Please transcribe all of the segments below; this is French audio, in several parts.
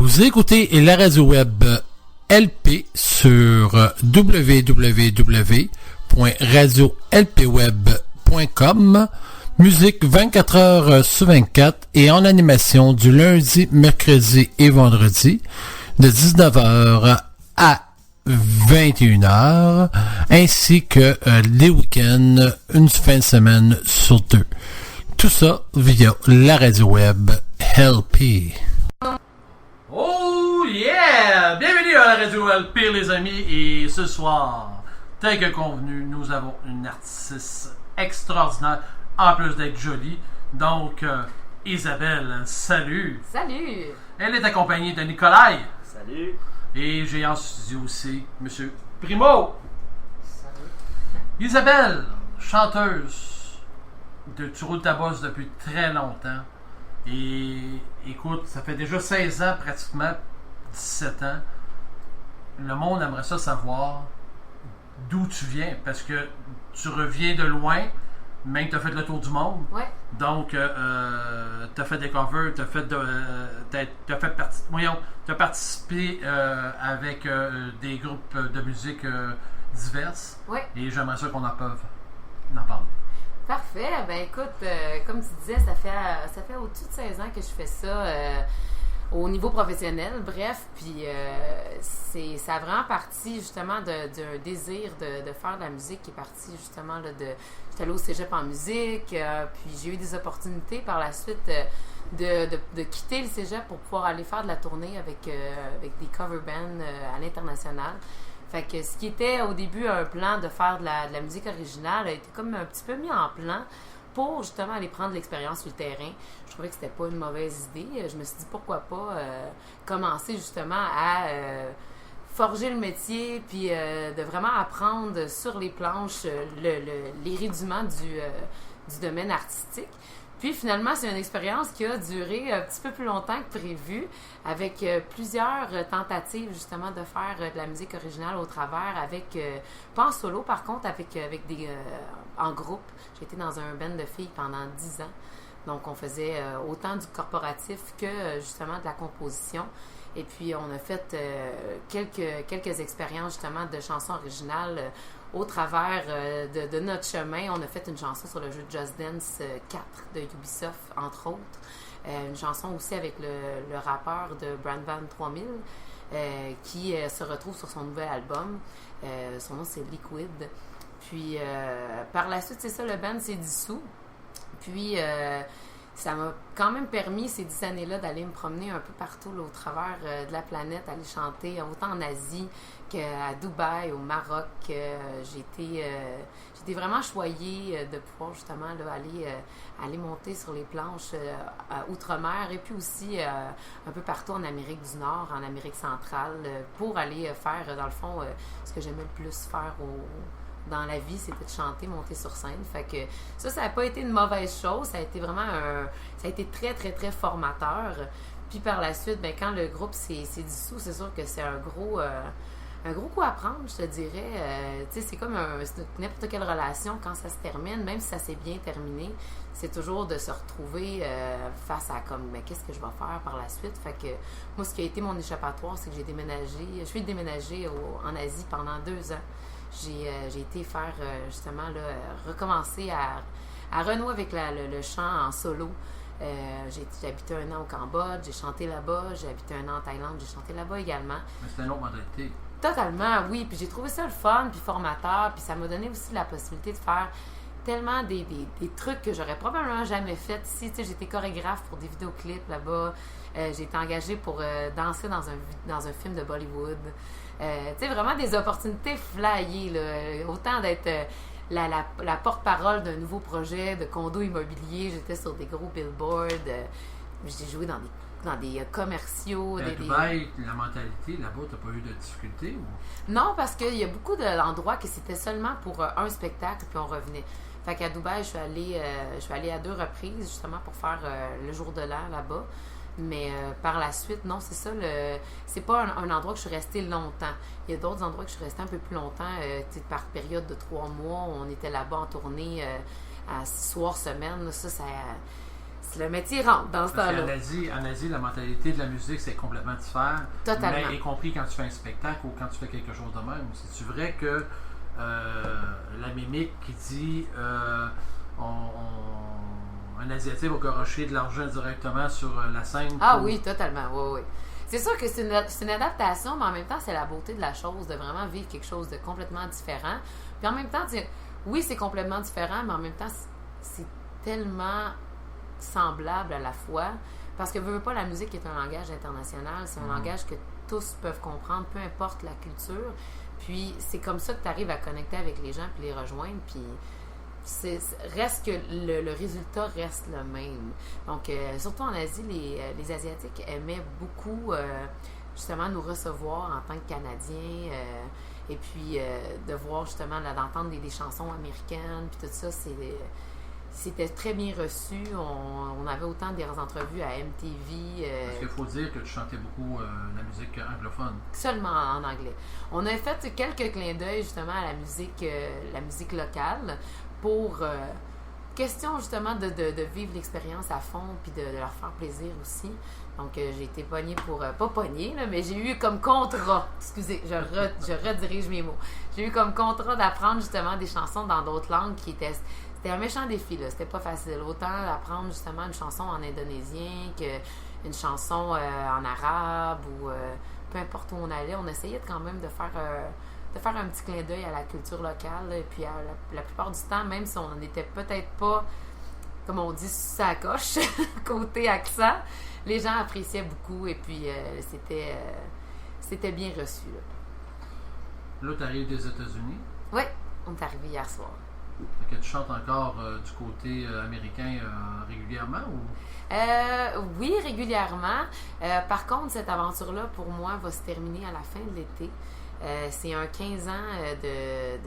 Vous écoutez la radio web LP sur www.radiolpweb.com. Musique 24 heures sur 24 et en animation du lundi, mercredi et vendredi de 19h à 21h, ainsi que les week-ends, une fin de semaine sur deux. Tout ça via la radio web LP. Oh yeah! Bienvenue à la radio LP les amis, et ce soir, tel que convenu, nous avons une artiste extraordinaire, en plus d'être jolie. Donc, Isabelle, salut! Salut! Elle est accompagnée de Nicolai. Salut! Et j'ai en studio aussi Monsieur Primo. Salut! Isabelle, chanteuse de Tu roules ta bosse depuis très longtemps. Et écoute, ça fait déjà 16 ans, pratiquement 17 ans. Le monde aimerait ça savoir d'où tu viens, parce que tu reviens de loin, même tu as fait le tour du monde. Ouais. Donc, tu as fait des covers, tu as participé avec des groupes de musique diverses. Ouais. Et j'aimerais ça qu'on en parle. Parfait. Ben écoute, comme tu disais, ça fait au-dessus de 16 ans que je fais ça au niveau professionnel. Bref, puis ça a vraiment parti justement d'un désir de faire de la musique qui est parti justement là, j'étais allée au cégep en musique, puis j'ai eu des opportunités par la suite de quitter le cégep pour pouvoir aller faire de la tournée avec des cover bands à l'international. Fait que ce qui était au début un plan de faire de la musique originale a été comme un petit peu mis en plan pour justement aller prendre l'expérience sur le terrain. Je trouvais que c'était pas une mauvaise idée. Je me suis dit pourquoi pas commencer justement à forger le métier, puis de vraiment apprendre sur les planches les rudiments du domaine artistique. Puis finalement, c'est une expérience qui a duré un petit peu plus longtemps que prévu, avec plusieurs tentatives justement de faire de la musique originale au travers, pas en solo par contre, avec des en groupe. J'ai été dans un band de filles pendant 10 ans. Donc on faisait autant du corporatif que justement de la composition. Et puis on a fait quelques expériences justement de chansons originales. Au travers de notre chemin, on a fait une chanson sur le jeu Just Dance 4 de Ubisoft, entre autres. Une chanson aussi avec le rappeur de Brand Van 3000 qui se retrouve sur son nouvel album. Son nom, c'est Liquid. Puis, par la suite, c'est ça, le band s'est dissous. Puis, ça m'a quand même permis, ces 10 années-là, d'aller me promener un peu partout là, au travers de la planète, aller chanter autant en Asie qu'à Dubaï, au Maroc. J'ai été vraiment choyée de pouvoir justement là, aller monter sur les planches outre-mer et puis aussi un peu partout en Amérique du Nord, en Amérique centrale, pour aller faire, dans le fond, ce que j'aimais le plus faire dans la vie, c'était de chanter, monter sur scène. Fait que ça n'a pas été une mauvaise chose. Ça a été vraiment ça a été très, très, très formateur. Puis par la suite, ben, quand le groupe s'est dissous, c'est sûr que c'est un gros coup à prendre, je te dirais. Tu sais, c'est comme n'importe quelle relation, quand ça se termine, même si ça s'est bien terminé, c'est toujours de se retrouver face à comme, mais qu'est-ce que je vais faire par la suite? Fait que moi, ce qui a été mon échappatoire, c'est que je suis déménagée en Asie pendant 2 ans. J'ai été faire justement là, recommencer à renouer avec le chant en solo. J'ai habité 1 an au Cambodge, j'ai chanté là-bas, j'ai habité 1 an en Thaïlande, j'ai chanté là-bas également. Mais c'était une autre modalité. Totalement, oui. Puis j'ai trouvé ça le fun, puis formateur, puis ça m'a donné aussi la possibilité de faire tellement des trucs que j'aurais probablement jamais fait ici. Tu sais, j'étais chorégraphe pour des vidéoclips là-bas. J'ai été engagée pour danser dans un film de Bollywood. Tu sais, vraiment des opportunités flyées, là. Autant d'être la porte-parole d'un nouveau projet de condo immobilier. J'étais sur des gros billboards. J'ai joué dans des commerciaux. À Dubaï, la mentalité, là-bas, t'as pas eu de difficultés? Ou? Non, parce qu'il y a beaucoup d'endroits que c'était seulement pour un spectacle, puis on revenait. Fait qu'à Dubaï, je suis allée à 2 reprises, justement, pour faire le jour de l'an là-bas. Mais par la suite, non, c'est ça. C'est pas un endroit que je suis restée longtemps. Il y a d'autres endroits que je suis restée un peu plus longtemps, par période de 3 mois. On était là-bas en tournée à 6 soirs semaine. Ça le métier rentre dans ce Parce temps-là. En Asie, la mentalité de la musique, c'est complètement différent. Totalement. Mais y compris quand tu fais un spectacle ou quand tu fais quelque chose de même. C'est-tu vrai que la mimique qui dit un Asiatique va garocher de l'argent directement sur la scène? Ah oui, totalement. Oui, oui. C'est sûr que c'est une adaptation, mais en même temps, c'est la beauté de la chose, de vraiment vivre quelque chose de complètement différent. Puis en même temps, oui, c'est complètement différent, mais en même temps, c'est tellement semblable à la fois. Parce que veux pas, la musique est un langage international. C'est un langage que tous peuvent comprendre, peu importe la culture. Puis c'est comme ça que tu arrives à connecter avec les gens puis les rejoindre. Puis reste que le résultat reste le même. Donc, surtout en Asie, les Asiatiques aimaient beaucoup justement nous recevoir en tant que Canadiens. Et puis de voir justement, d'entendre des chansons américaines, puis tout ça, c'était très bien reçu. On avait autant des entrevues à MTV. Parce qu'il faut dire que tu chantais beaucoup la musique anglophone. Seulement en anglais. On a fait quelques clins d'œil justement à la musique locale pour question justement de vivre l'expérience à fond puis de leur faire plaisir aussi. Donc j'ai été pognée pour... pas pognée, là, mais j'ai eu comme contrat, excusez, je redirige mes mots. J'ai eu comme contrat d'apprendre justement des chansons dans d'autres langues qui étaient... C'était un méchant défi, là. C'était pas facile. Autant d'apprendre justement une chanson en indonésien qu'une chanson en arabe ou peu importe où on allait. On essayait quand même de faire un petit clin d'œil à la culture locale. Et puis la plupart du temps, même si on n'était peut-être pas, comme on dit, sur sa coche, côté accent, les gens appréciaient beaucoup et puis c'était bien reçu. Là, tu arrives des États-Unis. Oui, on est arrivé hier soir. Fait que tu chantes encore du côté américain régulièrement ou? Oui, régulièrement. Par contre, cette aventure-là, pour moi, va se terminer à la fin de l'été. C'est un 15 ans de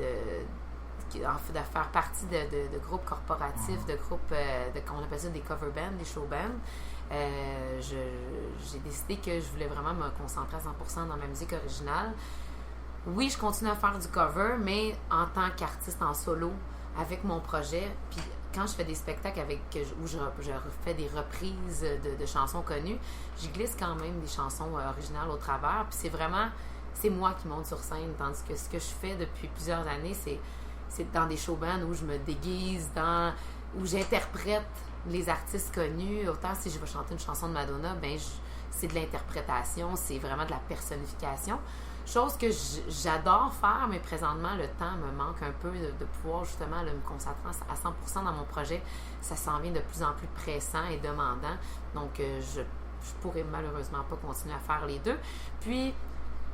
faire partie de groupes corporatifs, de groupes qu'on appelle ça des cover bands, des show bands. J'ai décidé que je voulais vraiment me concentrer à 100% dans ma musique originale. Oui, je continue à faire du cover, mais en tant qu'artiste en solo, avec mon projet. Puis quand je fais des spectacles où je refais des reprises de chansons connues, j'y glisse quand même des chansons originales au travers. Puis c'est moi qui monte sur scène, tandis que ce que je fais depuis plusieurs années, c'est dans des showbands où je me déguise, où j'interprète les artistes connus. Autant si je vais chanter une chanson de Madonna, c'est de l'interprétation, c'est vraiment de la personnification. Chose que j'adore faire, mais présentement, le temps me manque un peu de pouvoir justement me concentrer à 100% dans mon projet. Ça s'en vient de plus en plus pressant et demandant. Donc, je pourrais malheureusement pas continuer à faire les deux. Puis,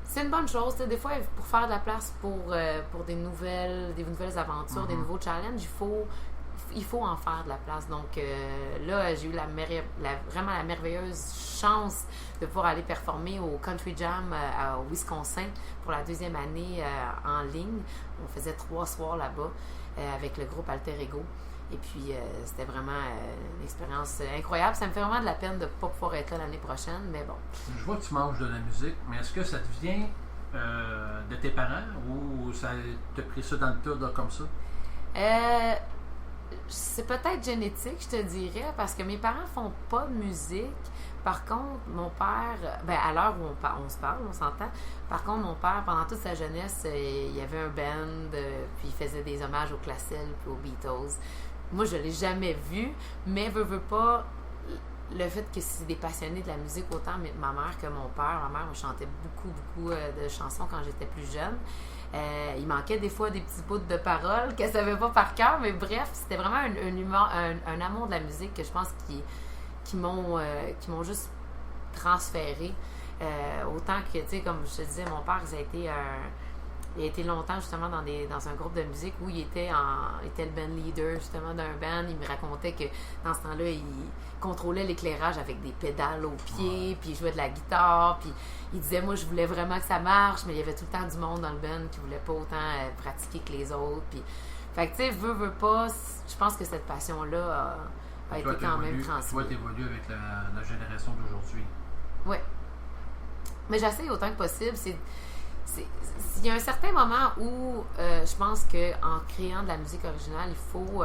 c'est une bonne chose. Des fois, pour faire de la place pour des nouvelles aventures, des nouveaux challenges, il faut en faire de la place. Donc là, j'ai eu vraiment la merveilleuse chance de pouvoir aller performer au Country Jam au Wisconsin pour la 2e année en ligne. On faisait 3 soirs là-bas avec le groupe Alter Ego. Et puis, c'était vraiment une expérience incroyable. Ça me fait vraiment de la peine de ne pas pouvoir être là l'année prochaine, mais bon. Je vois que tu manges de la musique, mais est-ce que ça te vient de tes parents ou ça t'a pris ça dans le tas comme ça? C'est peut-être génétique, je te dirais, parce que mes parents font pas de musique. Par contre, mon père, à l'heure où on se parle, on s'entend. Par contre, mon père, pendant toute sa jeunesse, il y avait un band, puis il faisait des hommages aux Classel puis aux Beatles. Moi, je l'ai jamais vu, mais veux pas, le fait que c'est des passionnés de la musique, autant ma mère que mon père. Ma mère me chantait beaucoup de chansons quand j'étais plus jeune. Il manquait des fois des petits bouts de paroles qu'elle savait pas par cœur, mais bref, c'était vraiment un amour de la musique que je pense qui m'ont juste transféré. Autant que, tu sais, comme je te disais, mon père, il a été longtemps justement dans un groupe de musique où il était le band leader justement d'un band. Il me racontait que dans ce temps-là, il contrôlait l'éclairage avec des pédales aux pieds, puis il jouait de la guitare, puis il disait, moi je voulais vraiment que ça marche, mais il y avait tout le temps du monde dans le band qui voulait pas autant pratiquer que les autres. Puis, fait que tu sais, veux pas, je pense que cette passion-là a été quand même transmise. Toi, t'évolues avec la génération d'aujourd'hui. Oui. Mais j'essaie autant que possible. Il y a un certain moment où je pense qu'en créant de la musique originale, il faut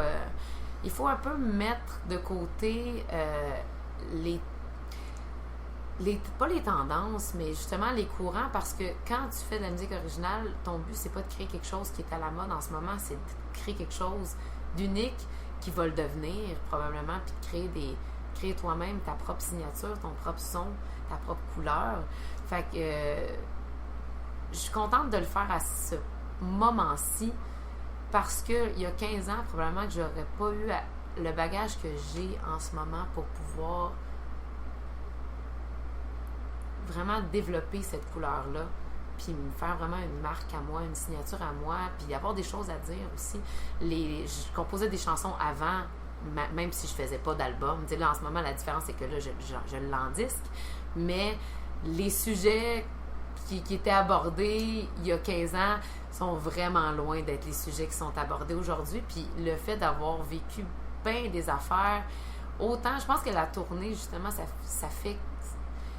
il faut un peu mettre de côté les pas les tendances, mais justement les courants, parce que quand tu fais de la musique originale, ton but, c'est pas de créer quelque chose qui est à la mode en ce moment, c'est de créer quelque chose d'unique qui va le devenir, probablement, puis de créer toi-même ta propre signature, ton propre son, ta propre couleur. Fait que je suis contente de le faire à ce moment-ci, parce qu'il y a 15 ans, probablement que j'aurais pas eu le bagage que j'ai en ce moment pour pouvoir vraiment développer cette couleur-là, puis me faire vraiment une marque à moi, une signature à moi, puis avoir des choses à dire aussi. Je composais des chansons avant, même si je faisais pas d'album. Tu sais, là, en ce moment, la différence, c'est que là, je l'endisque, mais les sujets qui étaient abordés il y a 15 ans sont vraiment loin d'être les sujets qui sont abordés aujourd'hui, puis le fait d'avoir vécu bien des affaires, autant, je pense que la tournée, justement, ça fait...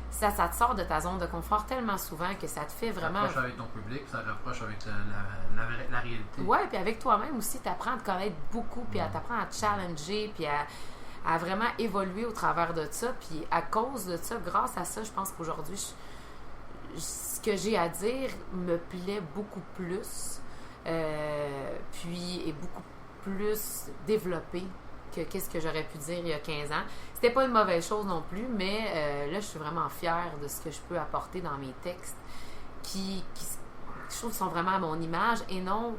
Ça te sort de ta zone de confort tellement souvent que ça te fait vraiment... Ça rapproche avec ton public, ça rapproche avec la réalité. Oui, puis avec toi-même aussi, tu apprends à te connaître beaucoup, puis tu apprends à te challenger, puis à vraiment évoluer au travers de ça. Puis à cause de ça, grâce à ça, je pense qu'aujourd'hui, ce que j'ai à dire me plaît beaucoup plus, puis est beaucoup plus développé que qu'est-ce que j'aurais pu dire il y a 15 ans. C'était pas une mauvaise chose non plus, mais là, je suis vraiment fière de ce que je peux apporter dans mes textes qui je trouve, sont vraiment à mon image et non...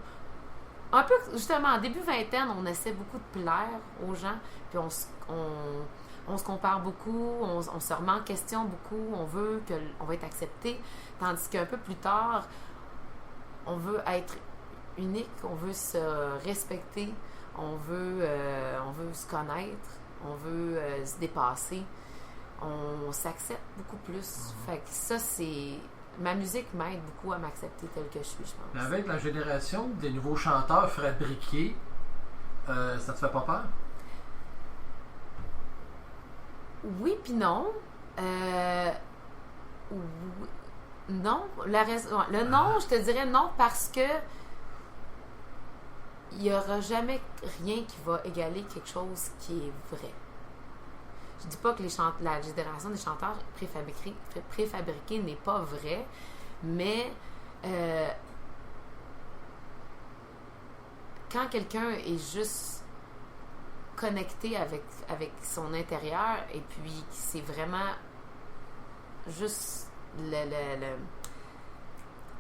Un peu, justement, en début vingtaine, on essaie beaucoup de plaire aux gens, puis on se compare beaucoup, on se remet en question beaucoup, on va être accepté, tandis qu'un peu plus tard, on veut être unique, on veut se respecter, on veut se connaître, on veut se dépasser, on s'accepte beaucoup plus. Fait que ça, c'est... Ma musique m'aide beaucoup à m'accepter telle que je suis, je pense. Mais avec la génération des nouveaux chanteurs fabriqués, ça te fait pas peur? Oui puis non. Non. Le non, je te dirais non parce que il n'y aura jamais rien qui va égaler quelque chose qui est vrai. Je dis pas que la génération des chanteurs préfabriqués n'est pas vraie, mais quand quelqu'un est juste connecté avec son intérieur et puis c'est vraiment juste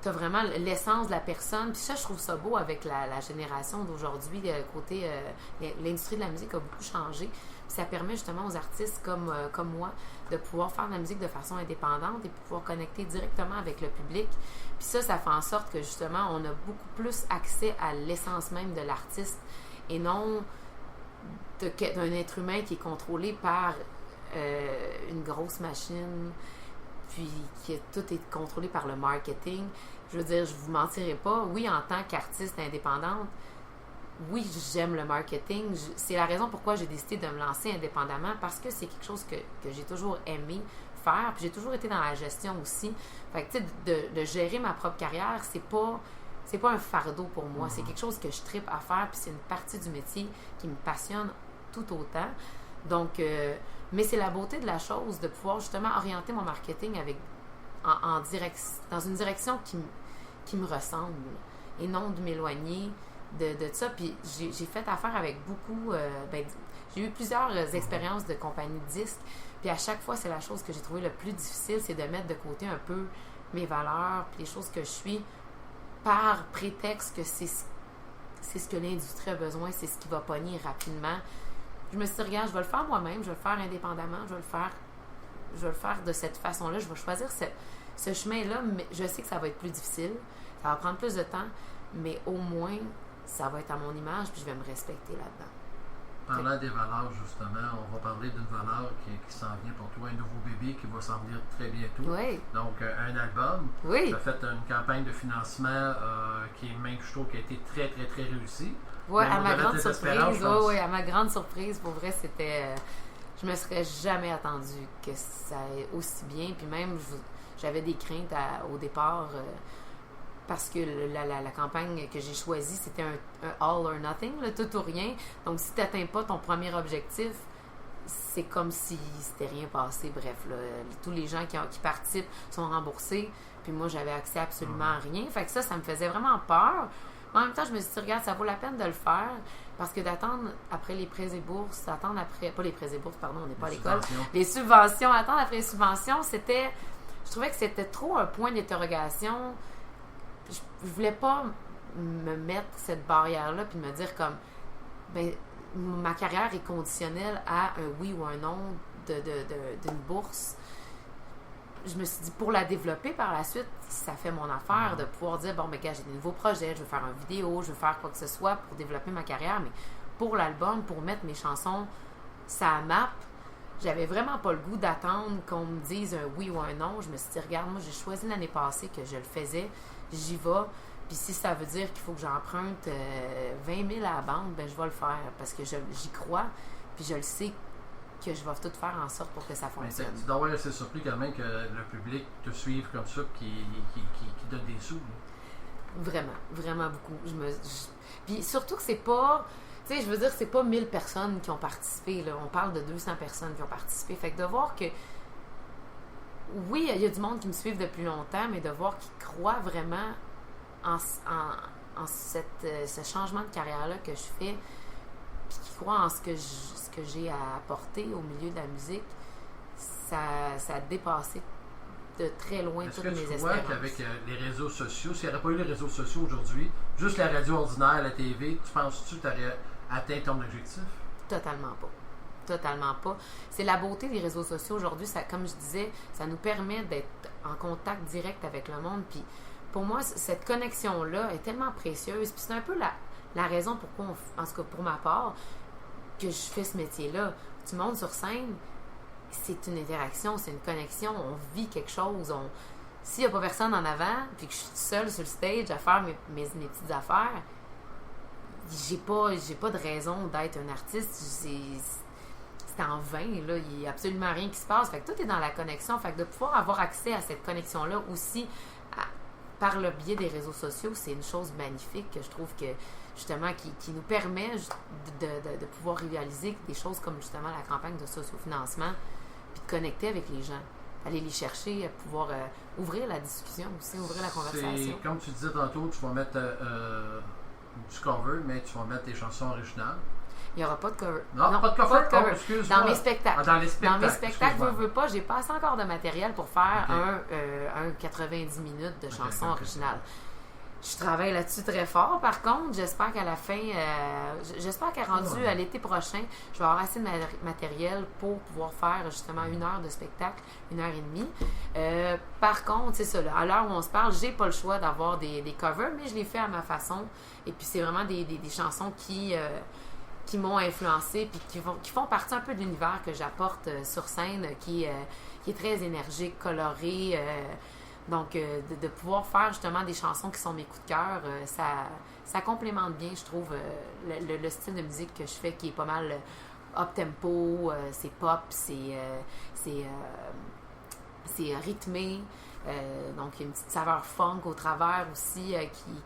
t'as vraiment l'essence de la personne. Puis ça, je trouve ça beau avec la génération d'aujourd'hui. Côté l'industrie de la musique a beaucoup changé. Puis ça permet justement aux artistes comme moi de pouvoir faire de la musique de façon indépendante et pouvoir connecter directement avec le public. Puis ça fait en sorte que justement, on a beaucoup plus accès à l'essence même de l'artiste et non d'un être humain qui est contrôlé par une grosse machine, puis tout est contrôlé par le marketing. Je veux dire, je vous mentirai pas. Oui, en tant qu'artiste indépendante, oui, j'aime le marketing. C'est la raison pourquoi j'ai décidé de me lancer indépendamment, parce que c'est quelque chose que j'ai toujours aimé faire. Puis j'ai toujours été dans la gestion aussi. Fait que, tu sais, de gérer ma propre carrière, c'est pas un fardeau pour moi. C'est quelque chose que je tripe à faire, puis c'est une partie du métier qui me passionne tout autant. Donc, mais c'est la beauté de la chose de pouvoir justement orienter mon marketing dans une direction qui me ressemble et non de m'éloigner de ça. Puis j'ai fait affaire avec beaucoup... j'ai eu plusieurs expériences de compagnie de disques, puis à chaque fois, c'est la chose que j'ai trouvé le plus difficile, c'est de mettre de côté un peu mes valeurs puis les choses que je suis par prétexte que c'est ce que l'industrie a besoin, c'est ce qui va pogner rapidement. Je me suis dit, regarde, je vais le faire moi-même, je vais le faire indépendamment, je vais le faire de cette façon-là, je vais choisir ce chemin-là, mais je sais que ça va être plus difficile, ça va prendre plus de temps, mais au moins, ça va être à mon image, puis je vais me respecter là-dedans. Parlant des valeurs, justement, on va parler d'une valeur qui s'en vient pour toi, un nouveau bébé qui va s'en venir très bientôt. Oui. Donc, un album. Oui. Tu as fait une campagne de financement qui est même, je trouve, qui a été très, très, très réussie. Oui, à ma grande surprise. Oui, à ma grande surprise. Pour vrai, c'était... je me serais jamais attendu que ça aille aussi bien. Puis même, j'avais des craintes au départ. parce que la campagne que j'ai choisie, c'était un all or nothing, le tout ou rien. Donc, si tu n'atteins pas ton premier objectif, c'est comme si c'était rien passé. Bref, là, tous les gens qui participent sont remboursés, puis moi, j'avais accès absolument à rien. Fait que ça me faisait vraiment peur. En même temps, je me suis dit, regarde, ça vaut la peine de le faire, parce que d'attendre après les prêts et bourses, pas les prêts et bourses, pardon, on n'est pas à l'école, les subventions, attendre après les subventions, je trouvais que c'était trop un point d'interrogation. Je voulais pas me mettre cette barrière-là puis me dire comme, ben, ma carrière est conditionnelle à un oui ou un non d'une bourse. Je me suis dit, pour la développer par la suite, ça fait mon affaire de pouvoir dire, bon, mais gars, j'ai des nouveaux projets, je veux faire une vidéo, je veux faire quoi que ce soit pour développer ma carrière, mais pour l'album, pour mettre mes chansons ça map, j'avais vraiment pas le goût d'attendre qu'on me dise un oui ou un non. Je me suis dit, regarde, moi, j'ai choisi l'année passée que je le faisais, j'y vais, puis si ça veut dire qu'il faut que j'emprunte 20 000 à la banque, ben je vais le faire, parce que j'y crois, puis je le sais que je vais tout faire en sorte pour que ça fonctionne. Tu dois avoir assez surpris quand même que le public te suive comme ça, qui donne des sous. Là. Vraiment, vraiment beaucoup. Puis surtout que c'est pas... Tu sais, je veux dire, c'est pas 1000 personnes qui ont participé. Là. On parle de 200 personnes qui ont participé. Fait que de voir que... Oui, il y a du monde qui me suivent depuis longtemps, mais de voir qu'ils croient vraiment en ce changement de carrière-là que je fais, puis qui croient en ce que j'ai à apporter au milieu de la musique, ça a dépassé de très loin toutes mes espérances. Est-ce que tu vois qu'avec les réseaux sociaux, s'il n'y aurait pas eu les réseaux sociaux aujourd'hui, juste la radio ordinaire, la TV, tu penses-tu que tu aurais atteint ton objectif? Totalement pas. Totalement pas. C'est la beauté des réseaux sociaux aujourd'hui, ça, comme je disais, ça nous permet d'être en contact direct avec le monde, puis pour moi, cette connexion-là est tellement précieuse, puis c'est un peu la raison pourquoi, en tout cas pour ma part, que je fais ce métier-là. Tu montes sur scène, c'est une interaction, c'est une connexion, on vit quelque chose. S'il n'y a pas personne en avant, puis que je suis seule sur le stage à faire mes petites affaires, j'ai pas de raison d'être un artiste. C'est en vain, là. Il n'y a absolument rien qui se passe. Fait que tout est dans la connexion. Fait que de pouvoir avoir accès à cette connexion-là aussi par le biais des réseaux sociaux, c'est une chose magnifique que je trouve que justement qui nous permet de pouvoir réaliser des choses comme justement la campagne de sociofinancement, puis de connecter avec les gens, aller les chercher, pouvoir ouvrir la discussion aussi, ouvrir la conversation. C'est, comme tu disais tantôt, tu vas mettre du cover, mais tu vas mettre tes chansons originales. Il n'y aura pas de cover. Non, pas de cover. Pas de cover. Excuse-moi. Dans mes spectacles. Dans les spectacles, veux pas, j'ai pas assez encore de matériel pour faire un 90 minutes de chansons originales. Je travaille là-dessus très fort. Par contre, j'espère qu'à la fin, j'espère qu'à rendu à l'été prochain, je vais avoir assez de matériel pour pouvoir faire justement 1 heure de spectacle, 1 heure et demie. Par contre, c'est ça, là, à l'heure où on se parle, j'ai pas le choix d'avoir des covers, mais je les fais à ma façon. Et puis c'est vraiment des chansons qui m'ont influencé, puis qui font partie un peu de l'univers que j'apporte sur scène, qui est très énergique, coloré. Donc, de pouvoir faire justement des chansons qui sont mes coups de cœur, ça complémente bien, je trouve, le style de musique que je fais, qui est pas mal up-tempo, c'est pop, c'est rythmé. Donc, il y a une petite saveur funk au travers aussi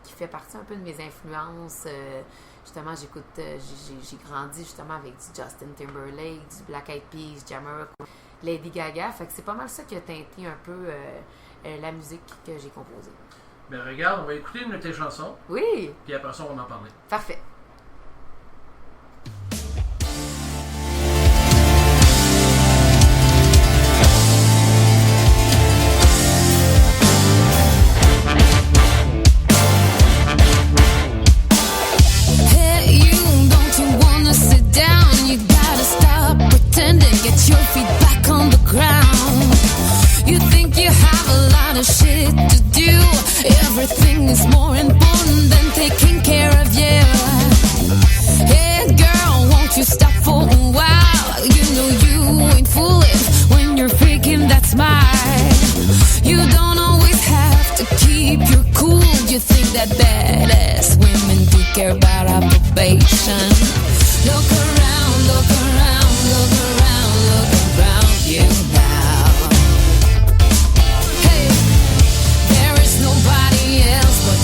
qui fait partie un peu de mes influences. Justement, j'ai grandi justement avec du Justin Timberlake, du Black Eyed Peas, Jamiroquai, Lady Gaga. Fait que c'est pas mal ça qui a teinté un peu la musique que j'ai composée. Ben regarde, on va écouter une de tes chansons. Oui! Puis après ça, on va en parler. Parfait. Get your feet back on the ground. You think you have a lot of shit to do. Everything is more important than taking care of you. Hey girl, won't you stop for a while? You know you ain't foolish when you're faking that smile. You don't always have to keep your cool. You think that badass women do care about our probation. Look around, look around, look around, look around you now. Hey, there is nobody else but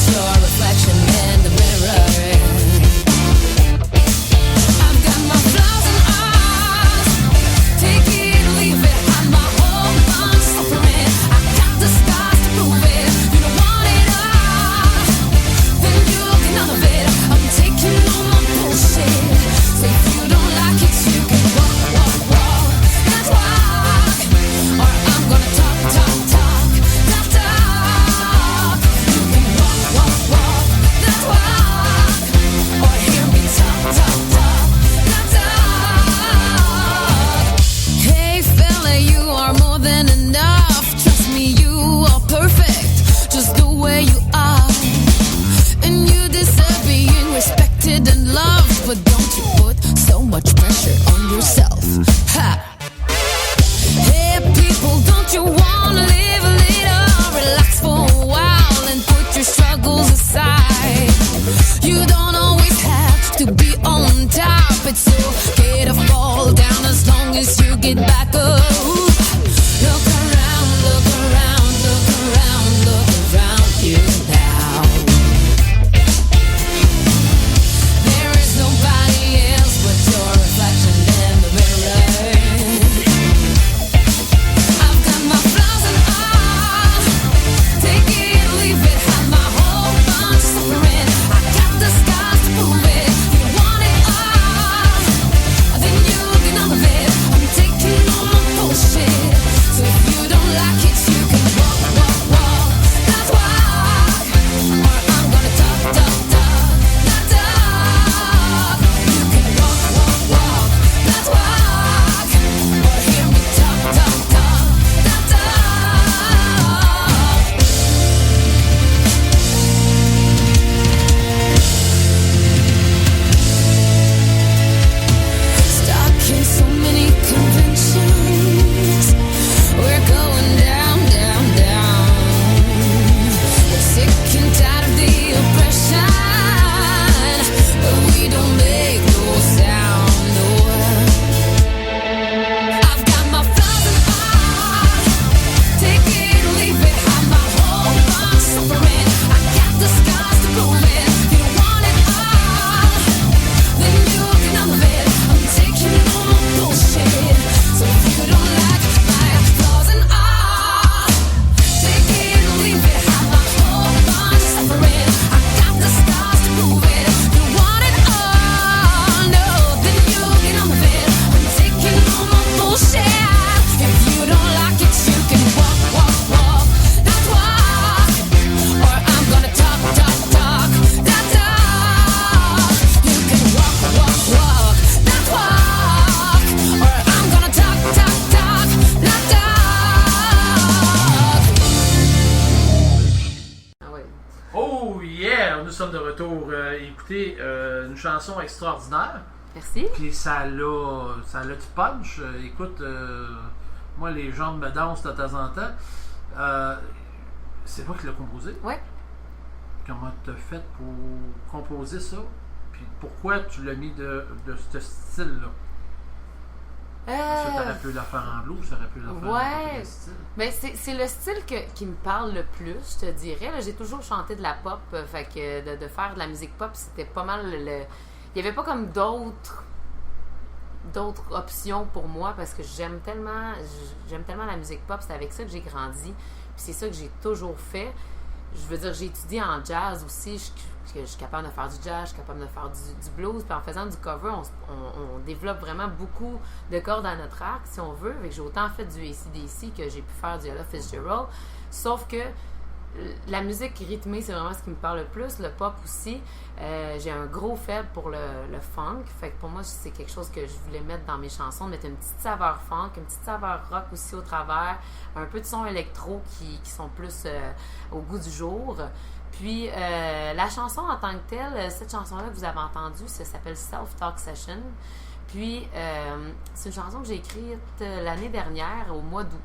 Oh yeah! Nous sommes de retour. Écoutez, une chanson extraordinaire. Merci. Puis ça a du punch. Écoute, moi, les jambes me dansent de temps en temps. C'est toi qui l'as composé? Oui. Comment tu as fait pour composer ça? Puis pourquoi tu l'as mis de ce style-là? Est-ce que tu aurais pu la faire en blues? Tu aurais pu la faire en quel style? Ben, c'est le style qui me parle le plus, je te dirais. Là, j'ai toujours chanté de la pop, fait que de faire de la musique pop, c'était pas mal le... Il n'y avait pas comme d'autres options pour moi parce que j'aime tellement la musique pop. C'est avec ça que j'ai grandi. Puis c'est ça que j'ai toujours fait. Je veux dire, j'ai étudié en jazz aussi. Je suis capable de faire du jazz, je suis capable de faire du blues. Puis en faisant du cover, on développe vraiment beaucoup de cordes à notre arc, si on veut. J'ai autant fait du AC/DC que j'ai pu faire du Ella Fitzgerald. Sauf que la musique rythmée, c'est vraiment ce qui me parle le plus. Le pop aussi. J'ai un gros faible pour le funk. Fait que pour moi, c'est quelque chose que je voulais mettre dans mes chansons, mettre une petite saveur funk, une petite saveur rock aussi au travers, un peu de son électro qui sont plus au goût du jour. Puis la chanson en tant que telle, cette chanson-là que vous avez entendue, ça s'appelle Self-Talk Session. Puis c'est une chanson que j'ai écrite l'année dernière, au mois d'août.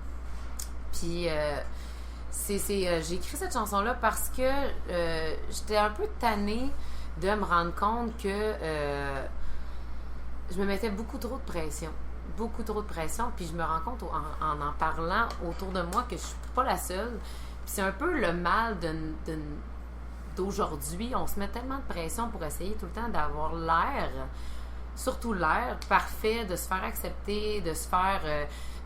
Puis j'ai écrit cette chanson-là parce que j'étais un peu tannée de me rendre compte que je me mettais beaucoup trop de pression. Puis je me rends compte en parlant autour de moi que je suis pas la seule. Puis c'est un peu le mal d'aujourd'hui. On se met tellement de pression pour essayer tout le temps d'avoir surtout l'air parfait, de se faire accepter, de se faire...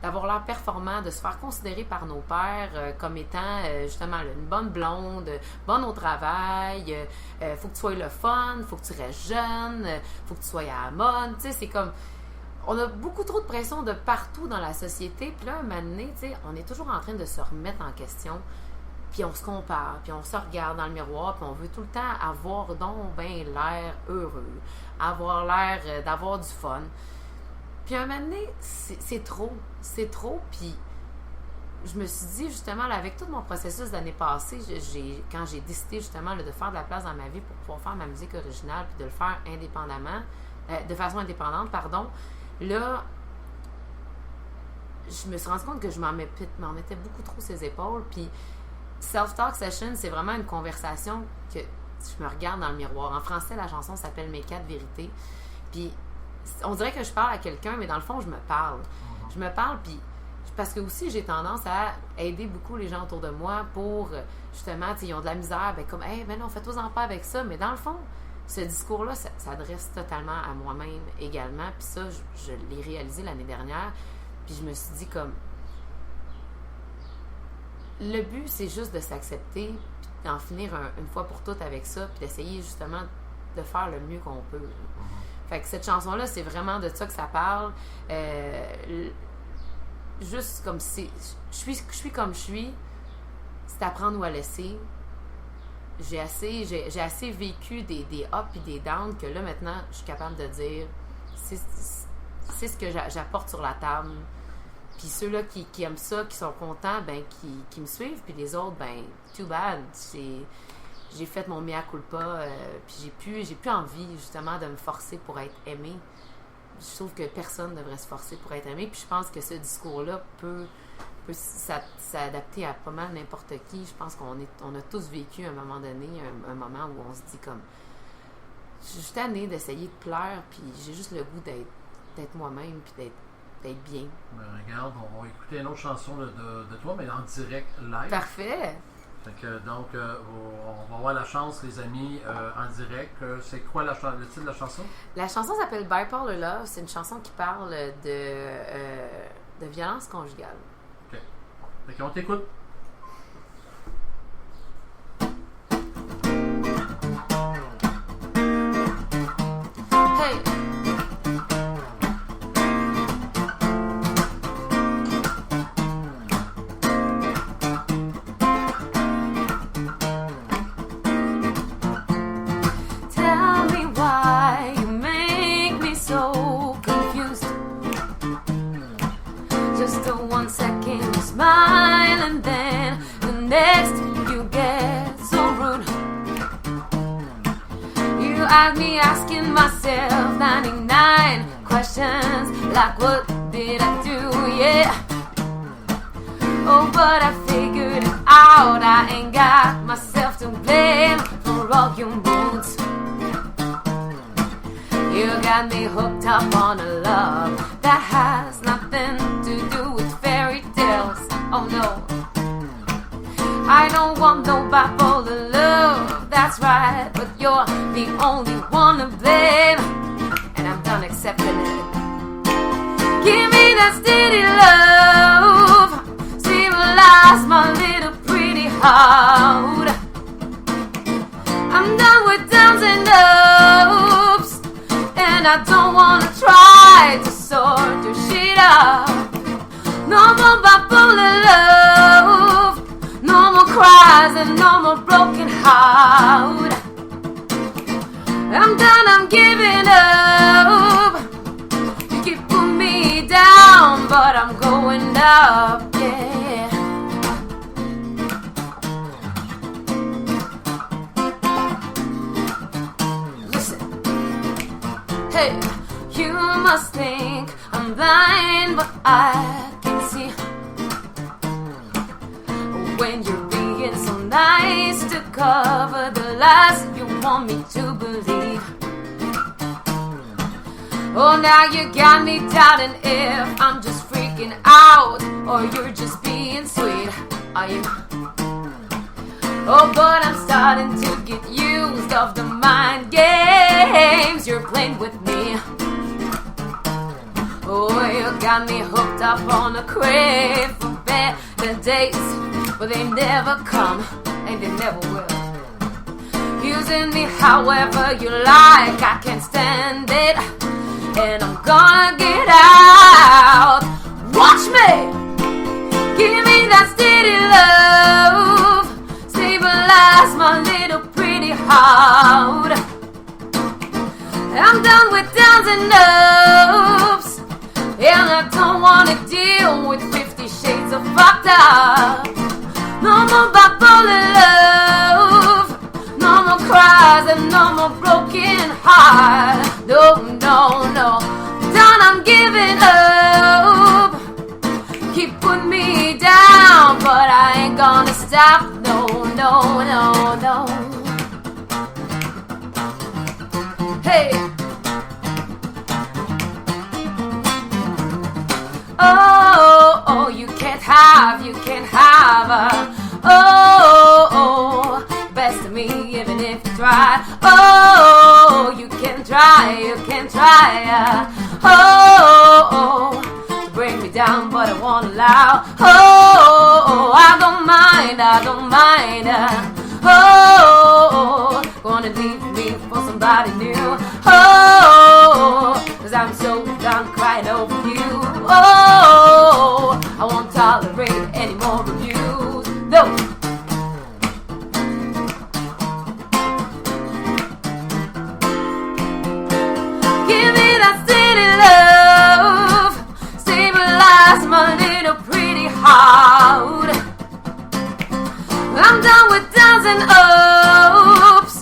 d'avoir l'air performant, de se faire considérer par nos pairs comme étant justement une bonne blonde, bonne au travail, faut que tu sois le fun, faut que tu restes jeune, faut que tu sois à la mode, tu sais, c'est comme... On a beaucoup trop de pression de partout dans la société, puis là, un moment donné, tu sais, on est toujours en train de se remettre en question, puis on se compare, puis on se regarde dans le miroir, puis on veut tout le temps avoir donc ben l'air heureux, avoir l'air d'avoir du fun. Puis un moment donné, c'est trop, puis je me suis dit justement, là, avec tout mon processus d'année passée, quand j'ai décidé justement là, de faire de la place dans ma vie pour pouvoir faire ma musique originale, puis de le faire indépendamment, de façon indépendante, là, je me suis rendu compte que je m'en mettais beaucoup trop sur les épaules, puis Self-Talk Session, c'est vraiment une conversation que je me regarde dans le miroir. En français, la chanson s'appelle Mes 4 vérités, puis on dirait que je parle à quelqu'un, mais dans le fond, je me parle. Je me parle, puis parce que aussi, j'ai tendance à aider beaucoup les gens autour de moi pour, justement, ils ont de la misère, ben comme, hey, ben non, faites-vous-en pas avec ça. Mais dans le fond, ce discours-là s'adresse totalement à moi-même également. Puis ça, je l'ai réalisé l'année dernière. Puis je me suis dit, comme, le but, c'est juste de s'accepter, puis d'en finir une fois pour toutes avec ça, puis d'essayer justement de faire le mieux qu'on peut. Fait que cette chanson-là, c'est vraiment de ça que ça parle. Juste comme si... Je suis comme je suis. C'est à prendre ou à laisser. J'ai assez vécu des ups et des downs que là, maintenant, je suis capable de dire c'est ce que j'apporte sur la table. Puis ceux-là qui aiment ça, qui sont contents, ben qui me suivent. Puis les autres, ben too bad. J'ai fait mon mea culpa, puis j'ai plus envie justement de me forcer pour être aimé. Je trouve que personne ne devrait se forcer pour être aimé, puis je pense que ce discours-là peut s'adapter à pas mal n'importe qui. Je pense qu'on a tous vécu à un moment donné, un moment où on se dit comme, je suis tannée d'essayer de plaire, puis j'ai juste le goût d'être moi-même, puis d'être bien. Ben, regarde, on va écouter une autre chanson de toi, mais en direct live. Parfait! Fait que, donc, on va avoir la chance, les amis, en direct. C'est quoi le titre de la chanson? La chanson s'appelle Bipolar Love. C'est une chanson qui parle de violence conjugale. OK. Fait qu'on t'écoute. Hey! Smile and then the next you get so rude. have me asking myself 99 questions like what did I do? Yeah. Oh, but I figured it out. I ain't got myself to blame for all your moods. You got me hooked up on a love that has nothing to do with fairy tales. Oh no, I don't want no bipolar love, that's right. But you're the only one to blame, and I'm done accepting it. Give me that steady love, stabilize my little pretty heart. I'm done with downs and ups, and I don't wanna try to sort your shit out. No more bipolar love, no more cries and no more broken heart. I'm done, I'm giving up. You keep putting me down, but I'm going up, yeah. Listen, hey, you must think I'm blind, but I can see when you're being so nice to cover the lies you want me to believe. Oh, now you got me doubting if I'm just freaking out or you're just being sweet. Are you? Oh, but I'm starting to get used of the mind games you're playing with me. Oh, you got me hooked up on a crave for better days, but they never come and they never will. Using me however you like, I can't stand it, and I'm gonna get out. Watch me, give me that steady love, stabilize my little pretty heart. I'm done with downs and ups, and I don't wanna deal with 50 shades of fucked up. No more bipolar love, no more cries and no more broken heart. No, no, no, done, I'm giving up. Keep putting me down, but I ain't gonna stop. No, no, no, no. Hey. Oh, oh, you can't have oh, best of me even if you try. Oh, you can try, oh, to bring me down, but I won't allow. Oh, I don't mind, oh, gonna leave me for somebody new. Oh, 'cause I'm so done crying over you. Oh, I won't tolerate any more reviews. No. Give me that steady love, stabilize my little pretty heart. I'm done with downs and ups,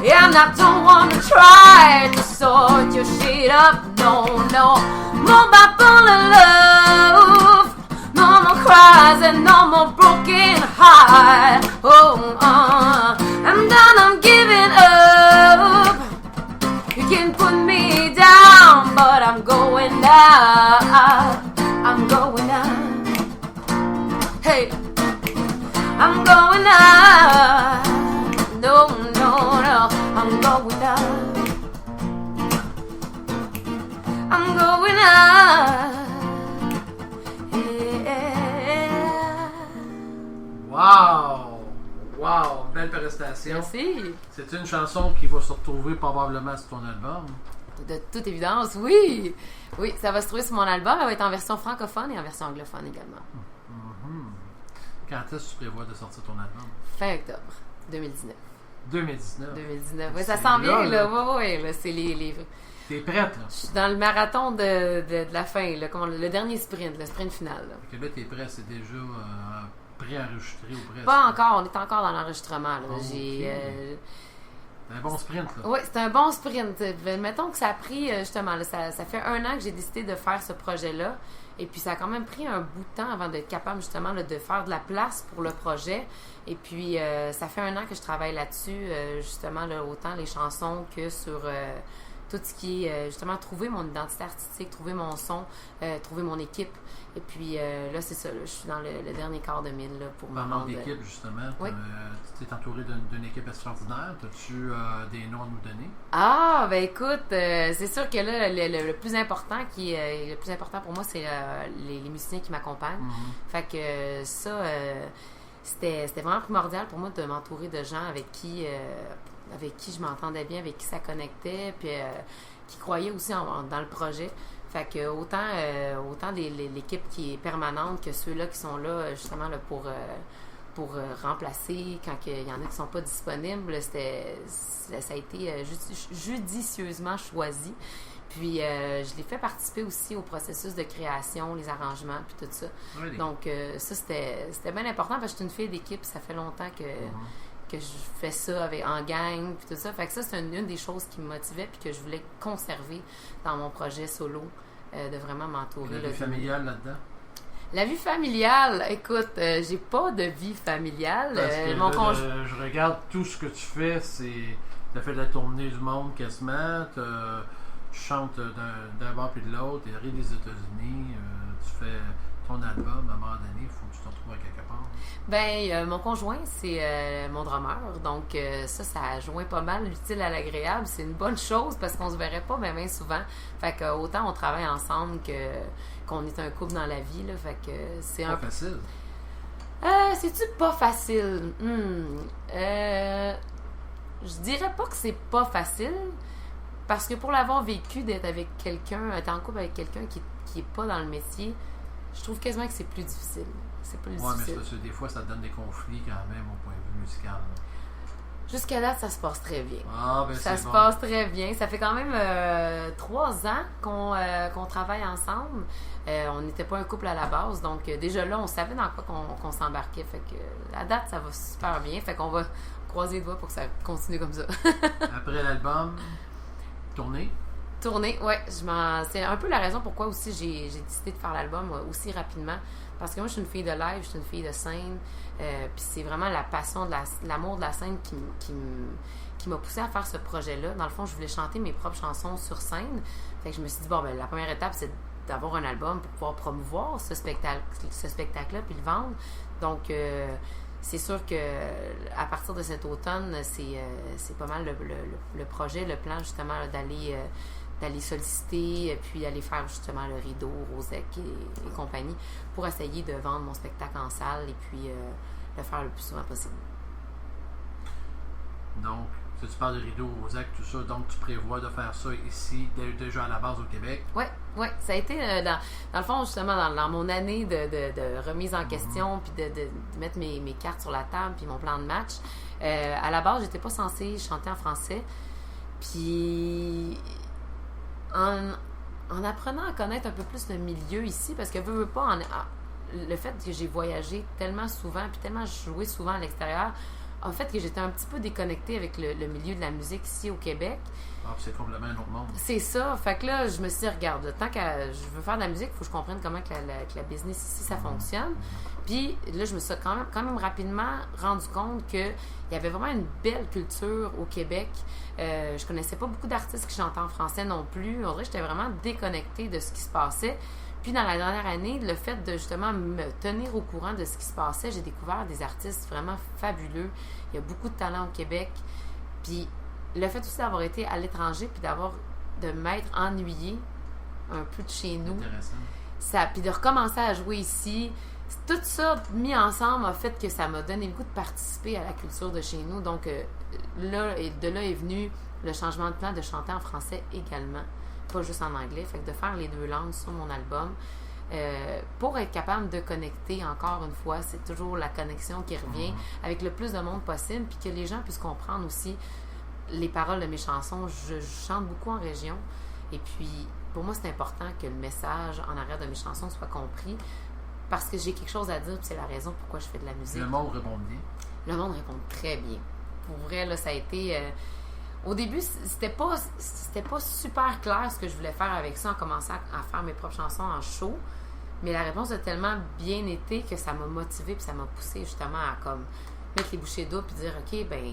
and I don't wanna try to sort your shit up. No, no, more bipolar love, no more cries and no more broken heart. Oh, I'm done, I'm giving up. You can put me down, but I'm going up. I'm going up. Hey, I'm going up. No, no, no, I'm going up. I'm going up. Yeah. Wow! Wow! Belle prestation. Merci. C'est une chanson qui va se retrouver probablement sur ton album. De toute évidence, oui. Oui, ça va se trouver sur mon album. Elle va être en version francophone et en version anglophone également. Quand est-ce que tu prévois de sortir ton album? Fin octobre 2019. 2019. 2019. Oui, ça C'est s'en vient, là. là. Oui, là. C'est les... T'es prête, là? Je suis dans le marathon de la fin, là, le dernier sprint, le sprint final. Là. Fait que là, t'es prêt, c'est déjà préenregistré ou presque? Pas encore, on est encore dans l'enregistrement. Là. Oh, J'ai, C'est un bon sprint, là. Oui, c'est un bon sprint. Mettons que ça a pris, justement, là, ça fait 1 an que j'ai décidé de faire ce projet-là. Et puis, ça a quand même pris un bout de temps avant d'être capable, justement, là, de faire de la place pour le projet. Et puis, ça fait 1 an que je travaille là-dessus, justement, là, autant les chansons que sur tout ce qui est, justement, trouver mon identité artistique, trouver mon son, trouver mon équipe. Et puis, là, c'est ça, là, je suis dans le dernier quart de mille, là, pour me Parlant rendre... d'équipe, justement, Oui. tu t'es entouré d'une équipe extraordinaire. As-tu des noms à nous donner? Ah, ben écoute, c'est sûr que là, le plus important le plus important pour moi, c'est les musiciens qui m'accompagnent. Mm-hmm. Fait que ça, c'était vraiment primordial pour moi de m'entourer de gens avec qui je m'entendais bien, avec qui ça connectait, puis qui croyaient aussi dans le projet. Fait que autant l'équipe qui est permanente que ceux-là qui sont là justement là, pour remplacer quand il y en a qui sont pas disponibles, ça a été judicieusement choisi. Puis je l'ai fait participer aussi au processus de création, les arrangements, puis tout ça. Oui. Donc ça, c'était bien important parce que je suis une fille d'équipe, ça fait longtemps que je fais ça en gang, puis tout ça. Fait que ça, c'est une des choses qui me motivait puis que je voulais conserver dans mon projet solo, de vraiment m'entourer. La vie familiale là-dedans? La vie familiale, écoute, j'ai pas de vie familiale. Parce que je regarde tout ce que tu fais, c'est le fait de la tournée du monde quasiment. Tu chantes d'un bord puis de l'autre, tu arrives des États-Unis, tu fais ton album, à un moment donné, il faut que tu te retrouves à quelque part. Ben, mon conjoint, c'est mon drummer, donc ça joint pas mal l'utile à l'agréable. C'est une bonne chose parce qu'on se verrait pas bien souvent. Fait que autant on travaille ensemble qu'on est un couple dans la vie, là. Fait que c'est pas facile. C'est-tu pas facile? Je dirais pas que c'est pas facile, parce que pour l'avoir vécu, d'être avec quelqu'un, être en couple avec quelqu'un qui est pas dans le métier, je trouve quasiment que c'est plus difficile. C'est plus difficile. Mais c'est parce que des fois, ça te donne des conflits quand même au point de vue musical. Là. Jusqu'à date, ça se passe très bien. Ah, ben ça se passe très bien. Ça fait quand même 3 ans qu'on travaille ensemble. On n'était pas un couple à la base, donc déjà là, on savait dans quoi qu'on s'embarquait. Fait que à date, ça va super bien. Fait qu'on va croiser les doigts pour que ça continue comme ça. Après l'album, tournée? Tournée, ouais. C'est un peu la raison pourquoi aussi j'ai décidé de faire l'album aussi rapidement. Parce que moi, je suis une fille de live, je suis une fille de scène. Puis c'est vraiment la passion, l'amour de la scène qui m'a poussée à faire ce projet-là. Dans le fond, je voulais chanter mes propres chansons sur scène. Fait que je me suis dit, bon, ben la première étape, c'est d'avoir un album pour pouvoir promouvoir ce spectacle-là puis le vendre. Donc, c'est sûr que à partir de cet automne, c'est pas mal le projet, le plan, justement, là, d'aller solliciter, puis aller faire justement le rideau, Rosec et compagnie, pour essayer de vendre mon spectacle en salle et puis le faire le plus souvent possible. Donc, si tu parles de rideau, Rosec, tout ça, donc tu prévois de faire ça ici, déjà à la base au Québec? Oui. Ça a été, dans le fond, justement, dans mon année de remise en question, puis de mettre mes cartes sur la table, puis mon plan de match. À la base, j'étais pas censée chanter en français. Puis... En apprenant à connaître un peu plus le milieu ici, parce que veux pas, le fait que j'ai voyagé tellement souvent, puis tellement joué souvent à l'extérieur, a fait que j'étais un petit peu déconnectée avec le milieu de la musique ici au Québec. Ah, c'est complètement un autre monde. C'est ça. Fait que là, je me suis dit, regarde, tant que je veux faire de la musique, il faut que je comprenne comment que la business ici, ça fonctionne. Puis là, je me suis quand même rapidement rendu compte qu'il y avait vraiment une belle culture au Québec. Je connaissais pas beaucoup d'artistes qui chantaient en français non plus. En vrai, j'étais vraiment déconnectée de ce qui se passait. Puis dans la dernière année, le fait de justement me tenir au courant de ce qui se passait, j'ai découvert des artistes vraiment fabuleux. Il y a beaucoup de talent au Québec. Puis le fait aussi d'avoir été à l'étranger puis de m'être ennuyée un peu de chez nous. Intéressant. Puis de recommencer à jouer ici. Tout ça mis ensemble a fait que ça m'a donné le goût de participer à la culture de chez nous. Donc de là est venu le changement de plan de chanter en français également, pas juste en anglais. Fait que de faire les 2 langues sur mon album pour être capable de connecter, encore une fois, c'est toujours la connexion qui revient avec le plus de monde possible, puis que les gens puissent comprendre aussi les paroles de mes chansons. Je chante beaucoup en région, et puis pour moi c'est important que le message en arrière de mes chansons soit compris, parce que j'ai quelque chose à dire, puis c'est la raison pourquoi je fais de la musique. Le monde répond bien. Le monde répond très bien. Pour vrai, là, ça a été... au début, c'était pas super clair ce que je voulais faire avec ça en commençant à faire mes propres chansons en show. Mais la réponse a tellement bien été que ça m'a motivée puis ça m'a poussée justement à comme mettre les bouchées doubles puis dire OK, ben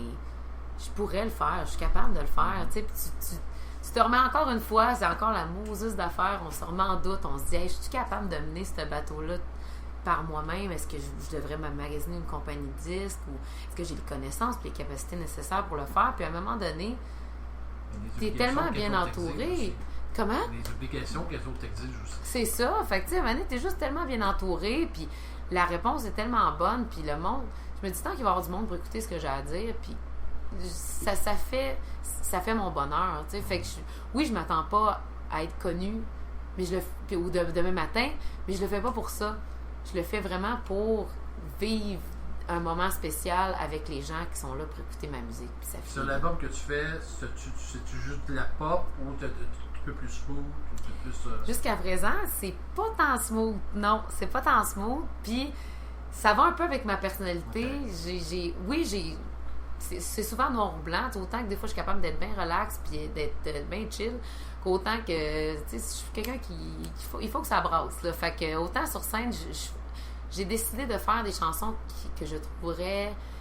je pourrais le faire, je suis capable de le faire. Tu sais, puis tu te remets encore une fois, c'est encore la mouseuse d'affaires, on se remet en doute, on se dit hey, je suis capable de mener ce bateau-là par moi-même, est-ce que je devrais magasiner une compagnie de disques ou est-ce que j'ai les connaissances et les capacités nécessaires pour le faire? Puis à un moment donné, tu es tellement bien entouré. Comment? Les obligations que les autres t'exigent aussi. C'est ça. Fait que, tu sais, à un moment donné, t'es juste tellement bien entouré, puis la réponse est tellement bonne, puis le monde... Je me dis tant qu'il va y avoir du monde pour écouter ce que j'ai à dire, puis ça fait mon bonheur, tu sais. Fait que, oui, je m'attends pas à être connue, mais ou demain matin, mais je le fais pas pour ça. Je le fais vraiment pour vivre un moment spécial avec les gens qui sont là pour écouter ma musique. Puis ça fait... Sur l'album que tu fais, c'est-tu juste de la pop ou un peu plus smooth? Ou plus, Jusqu'à présent, c'est pas tant smooth. Non, c'est pas tant smooth. Puis ça va un peu avec ma personnalité. Okay. C'est souvent noir ou blanc. Autant que des fois, je suis capable d'être bien relax puis d'être bien chill. Qu'autant que, tu sais, je suis quelqu'un il faut que ça brasse, là. Fait que, autant sur scène, j'ai décidé de faire des chansons que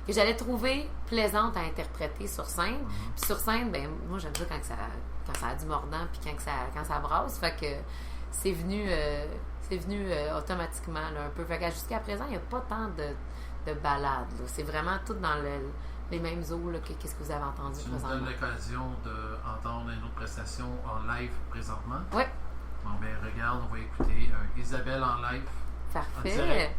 j'allais trouver plaisantes à interpréter sur scène. Mm-hmm. Puis sur scène, ben moi, j'aime ça quand ça a du mordant puis quand ça brasse. Fait que c'est venu automatiquement, là, un peu. Fait que jusqu'à présent, il n'y a pas tant de balades, là. C'est vraiment tout dans les mêmes eaux là, qu'est-ce que vous avez entendu présentement. Tu nous donnes l'occasion d'entendre une autre prestation en live présentement. Oui. Bon, ben regarde, on va écouter Isabelle en live. Parfait.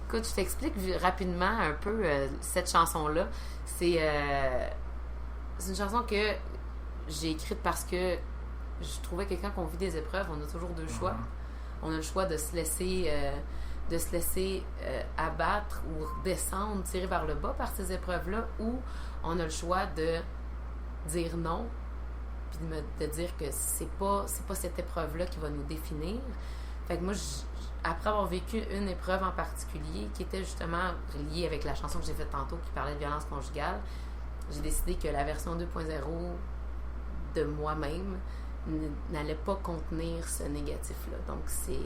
Écoute, je t'explique rapidement un peu cette chanson-là. C'est une chanson que j'ai écrite parce que je trouvais que quand on vit des épreuves, on a toujours deux choix. On a le choix de se laisser abattre ou descendre, tirer vers le bas par ces épreuves-là, ou on a le choix de dire non, puis de dire que c'est pas cette épreuve-là qui va nous définir. Fait que moi, après avoir vécu une épreuve en particulier, qui était justement liée avec la chanson que j'ai faite tantôt, qui parlait de violence conjugale, j'ai décidé que la version 2.0 de moi-même n'allait pas contenir ce négatif-là. Donc, c'est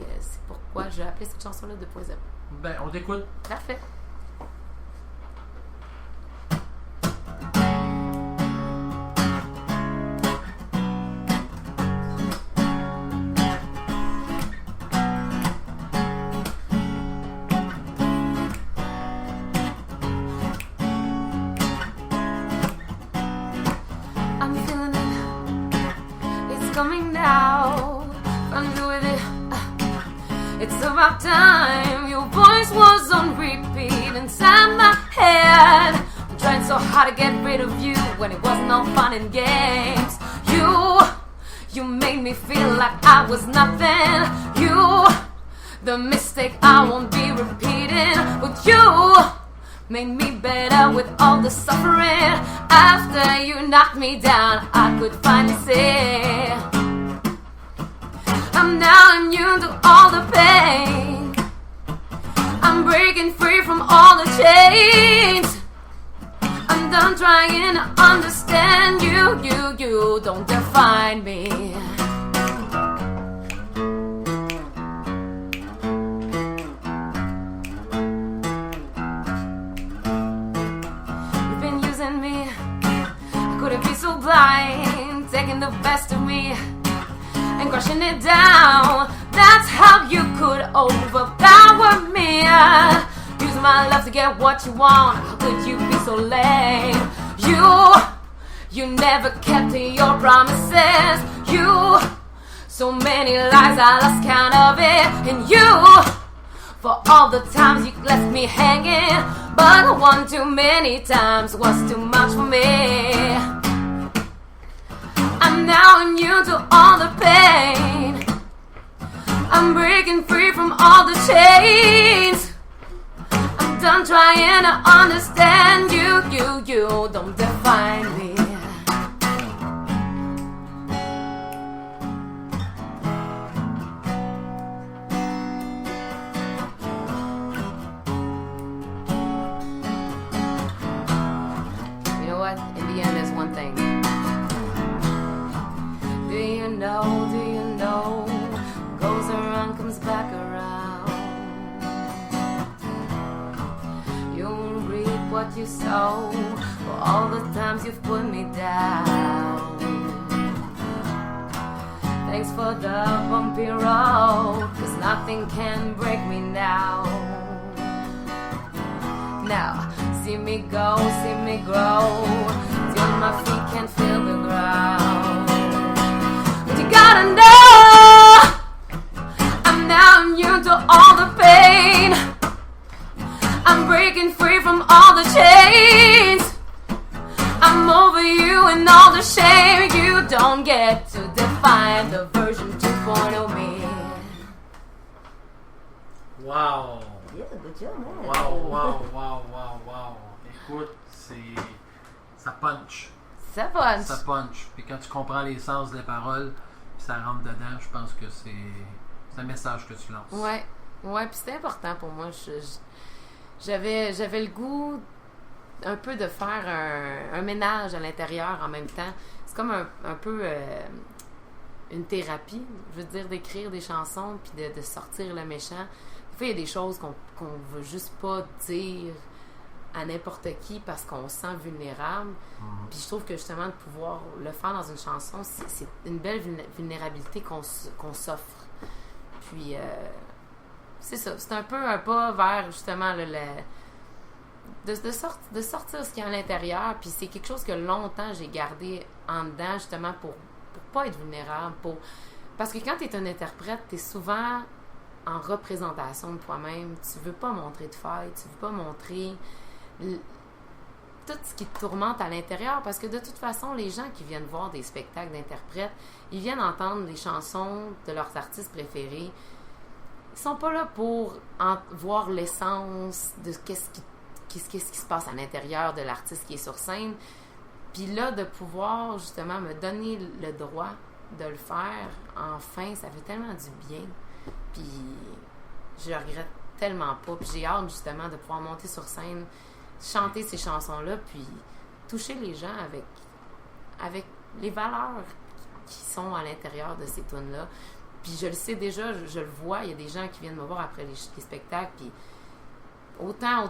pourquoi j'ai appelé cette chanson-là 2.0. Ben, on t'écoute. Parfait. Coming now, run with it. It's about time. Your voice was on repeat inside my head. I'm trying so hard to get rid of you when it was no fun and games. You made me feel like I was nothing. The mistake I won't be repeating. But you made me better with all the suffering. After you knocked me down, I could finally say I'm now immune to all the pain. I'm breaking free from all the chains. I'm done trying to understand you. You don't define me. So blind, taking the best of me and crushing it down. That's how you could overpower me. Using my love to get what you want. How could you be so lame? You never kept to your promises. So many lies, I lost count of it. And for all the times you left me hanging, but one too many times was too much for me. I'm now immune to all the pain. I'm breaking free from all the chains. I'm done trying to understand you. You don't define me. You know what? In the end, there's one what you sow, for all the times you've put me down. Thanks for the bumpy road, 'cause nothing can break me now. Now, see me go, see me grow, till my feet can't feel the ground. But you gotta know, I'm now immune to all the pain. I'm breaking free from all the chains. I'm over you and all the shame. You don't get to define the version 2.0 me. Wow! Yeah, good job, man. Wow. Écoute, ça punch. Ça punch. Ça punch. Puis quand tu comprends les sens des paroles, puis ça rentre dedans, je pense que c'est un message que tu lances. Ouais, puis c'était important pour moi. J'avais le goût un peu de faire un ménage à l'intérieur en même temps. C'est comme un peu une thérapie, je veux dire, d'écrire des chansons puis de sortir le méchant. Des fois, il y a des choses qu'on veut juste pas dire à n'importe qui parce qu'on se sent vulnérable. Puis je trouve que justement de pouvoir le faire dans une chanson, c'est une belle vulnérabilité qu'on s'offre. Puis c'est ça, c'est un peu un pas vers justement de sortir ce qu'il y a à l'intérieur. Puis c'est quelque chose que longtemps j'ai gardé en dedans justement pour pas être vulnérable. Parce que quand tu es un interprète, tu es souvent en représentation de toi-même. Tu veux pas montrer de failles, tu veux pas montrer tout ce qui te tourmente à l'intérieur, parce que de toute façon, les gens qui viennent voir des spectacles d'interprètes, ils viennent entendre les chansons de leurs artistes préférés. Ils sont pas là pour voir l'essence de qu'est-ce qui se passe à l'intérieur de l'artiste qui est sur scène. Puis là, de pouvoir justement me donner le droit de le faire, enfin, ça fait tellement du bien. Puis je regrette tellement pas. Puis j'ai hâte justement de pouvoir monter sur scène, chanter ces chansons-là, puis toucher les gens avec les valeurs qui sont à l'intérieur de ces tunes-là. Puis je le sais déjà, je le vois, il y a des gens qui viennent me voir après les spectacles, puis autant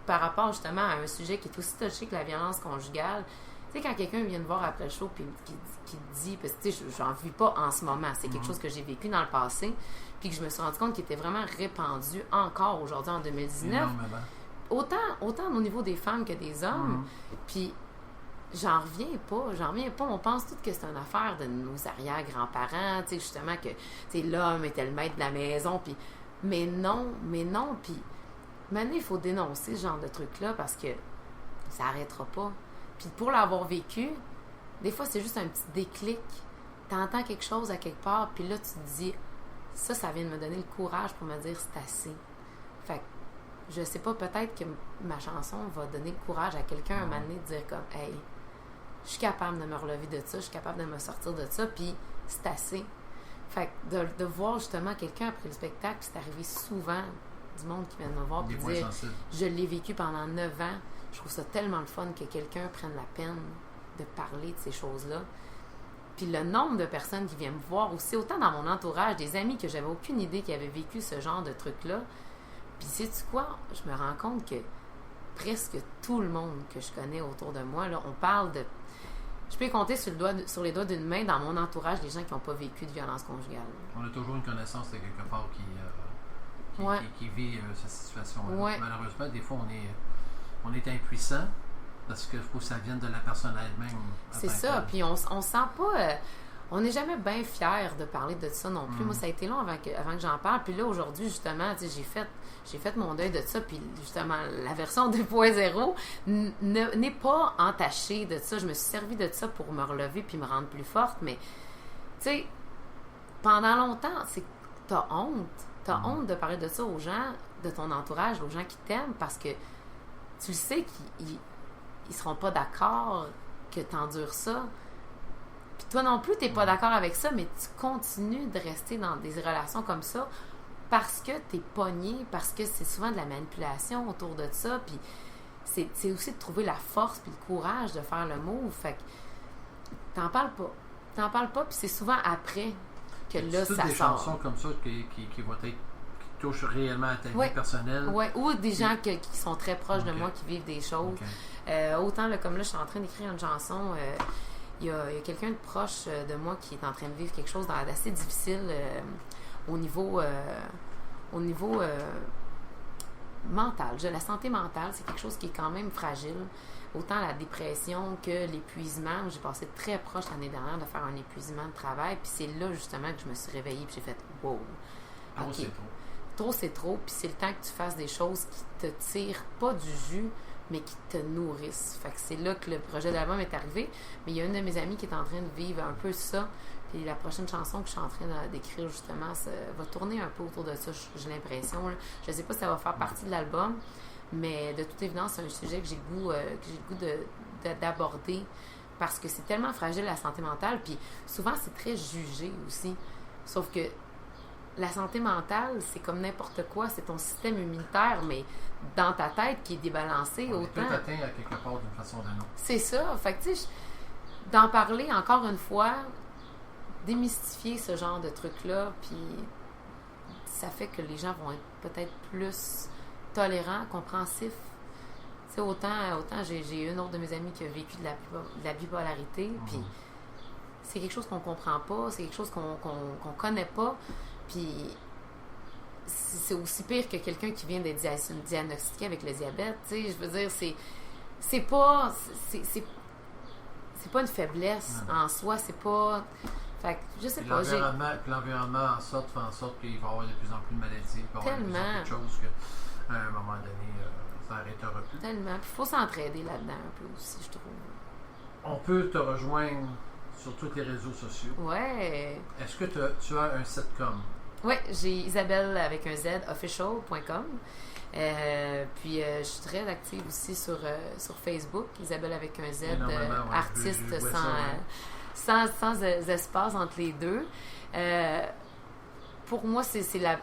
par rapport justement à un sujet qui est aussi touché que la violence conjugale. Tu sais, quand quelqu'un vient me voir après le show puis qui dit, parce que tu sais, j'en vis pas en ce moment, c'est quelque chose que j'ai vécu dans le passé, puis que je me suis rendu compte qu'il était vraiment répandu encore aujourd'hui en 2019. Autant au niveau des femmes que des hommes. Puis j'en reviens pas. On pense tout que c'est une affaire de nos arrière-grands-parents, tu sais, justement que l'homme était le maître de la maison, puis mais non, puis maintenant il faut dénoncer ce genre de truc-là parce que ça arrêtera pas. Puis pour l'avoir vécu, des fois c'est juste un petit déclic. T'entends quelque chose à quelque part, puis là tu te dis, ça vient de me donner le courage pour me dire c'est assez. Fait que je sais pas, peut-être que ma chanson va donner le courage à quelqu'un un moment donné de dire comme, hey, je suis capable de me relever de ça, je suis capable de me sortir de ça, puis c'est assez. Fait que de voir justement quelqu'un après le spectacle, puis c'est arrivé souvent, du monde qui vient de me voir, puis dire, je l'ai vécu pendant 9 ans, je trouve ça tellement le fun que quelqu'un prenne la peine de parler de ces choses-là. Puis le nombre de personnes qui viennent me voir aussi, autant dans mon entourage, des amis que j'avais aucune idée qui avaient vécu ce genre de truc-là. Puis sais-tu quoi? Je me rends compte que presque tout le monde que je connais autour de moi, là, on parle de... Je peux compter sur les doigts d'une main dans mon entourage des gens qui n'ont pas vécu de violence conjugale. On a toujours une connaissance de quelque part qui vit cette situation-là. Ouais. Malheureusement, des fois, on est impuissant parce qu'il faut que ça vienne de la personne elle-même. C'est ça. Puis on sent pas... on n'est jamais bien fiers de parler de ça non plus. Moi, ça a été long avant que j'en parle. Puis là, aujourd'hui, justement, j'ai fait mon deuil de ça. Puis justement, la version 2.0 n'est pas entachée de ça. Je me suis servi de ça pour me relever puis me rendre plus forte. Mais, tu sais, pendant longtemps, t'as honte. T'as honte de parler de ça aux gens de ton entourage, aux gens qui t'aiment, parce que tu le sais qu'ils seront pas d'accord que t'endures ça. Puis toi non plus, t'es pas d'accord avec ça, mais tu continues de rester dans des relations comme ça parce que t'es pogné, parce que c'est souvent de la manipulation autour de ça, puis c'est aussi de trouver la force puis le courage de faire le move. Fait que t'en parles pas, puis c'est souvent après que là, ça sort. C'est des chansons comme ça qui vont être touchent réellement à ta Ouais. vie personnelle. Ouais, ou des gens qui sont très proches de Ok. moi, qui vivent des choses. Ok. Autant, là, comme là, je suis en train d'écrire une chanson, il y a quelqu'un de proche de moi qui est en train de vivre quelque chose d'assez difficile au niveau mental. La santé mentale, c'est quelque chose qui est quand même fragile. Autant la dépression que l'épuisement. J'ai passé très proche l'année dernière de faire un épuisement de travail. Puis c'est là, justement, que je me suis réveillée. Puis j'ai fait « Wow! Trop, OK. c'est trop. Trop, c'est trop. Puis c'est le temps que tu fasses des choses qui te tirent pas du jus, mais qui te nourrissent. » Fait que c'est là que le projet d'album est arrivé. Mais il y a une de mes amies qui est en train de vivre un peu ça. Puis la prochaine chanson que je suis en train d'écrire, justement, ça va tourner un peu autour de ça, j'ai l'impression. Là. Je sais pas si ça va faire partie de l'album, mais de toute évidence, c'est un sujet que j'ai le goût d'aborder parce que c'est tellement fragile, la santé mentale. Puis souvent, c'est très jugé aussi. Sauf que la santé mentale, c'est comme n'importe quoi. C'est ton système immunitaire, mais dans ta tête qui est débalancé On est autant. tout atteint à quelque part d'une façon ou d'une autre. C'est ça. Fait que, tu sais, d'en parler encore une fois, démystifier ce genre de truc-là, puis ça fait que les gens vont être peut-être plus tolérants, compréhensifs. Tu sais, autant j'ai une autre de mes amies qui a vécu de la bipolarité, puis c'est quelque chose qu'on comprend pas, c'est quelque chose qu'on connaît pas, puis c'est aussi pire que quelqu'un qui vient d'être diagnostiqué avec le diabète, tu sais, je veux dire, c'est pas une faiblesse en soi, c'est pas... Fait que, je sais Puis pas, l'environnement fait en sorte qu'il va y avoir de plus en plus de maladies, il va y avoir de plus en plus de choses qu'à un moment donné, ça n'arrêtera plus. Tellement. Puis il faut s'entraider là-dedans un peu aussi, je trouve. On peut te rejoindre sur tous les réseaux sociaux. Ouais. Est-ce que tu as un sitcom? Ouais, j'ai Isabelle avec un Z, official.com. Puis je suis très active aussi sur Facebook, Isabelle avec un Z, Énormément, ouais. artiste Je vois sans, ça, ouais. sans espace entre les deux. Pour moi,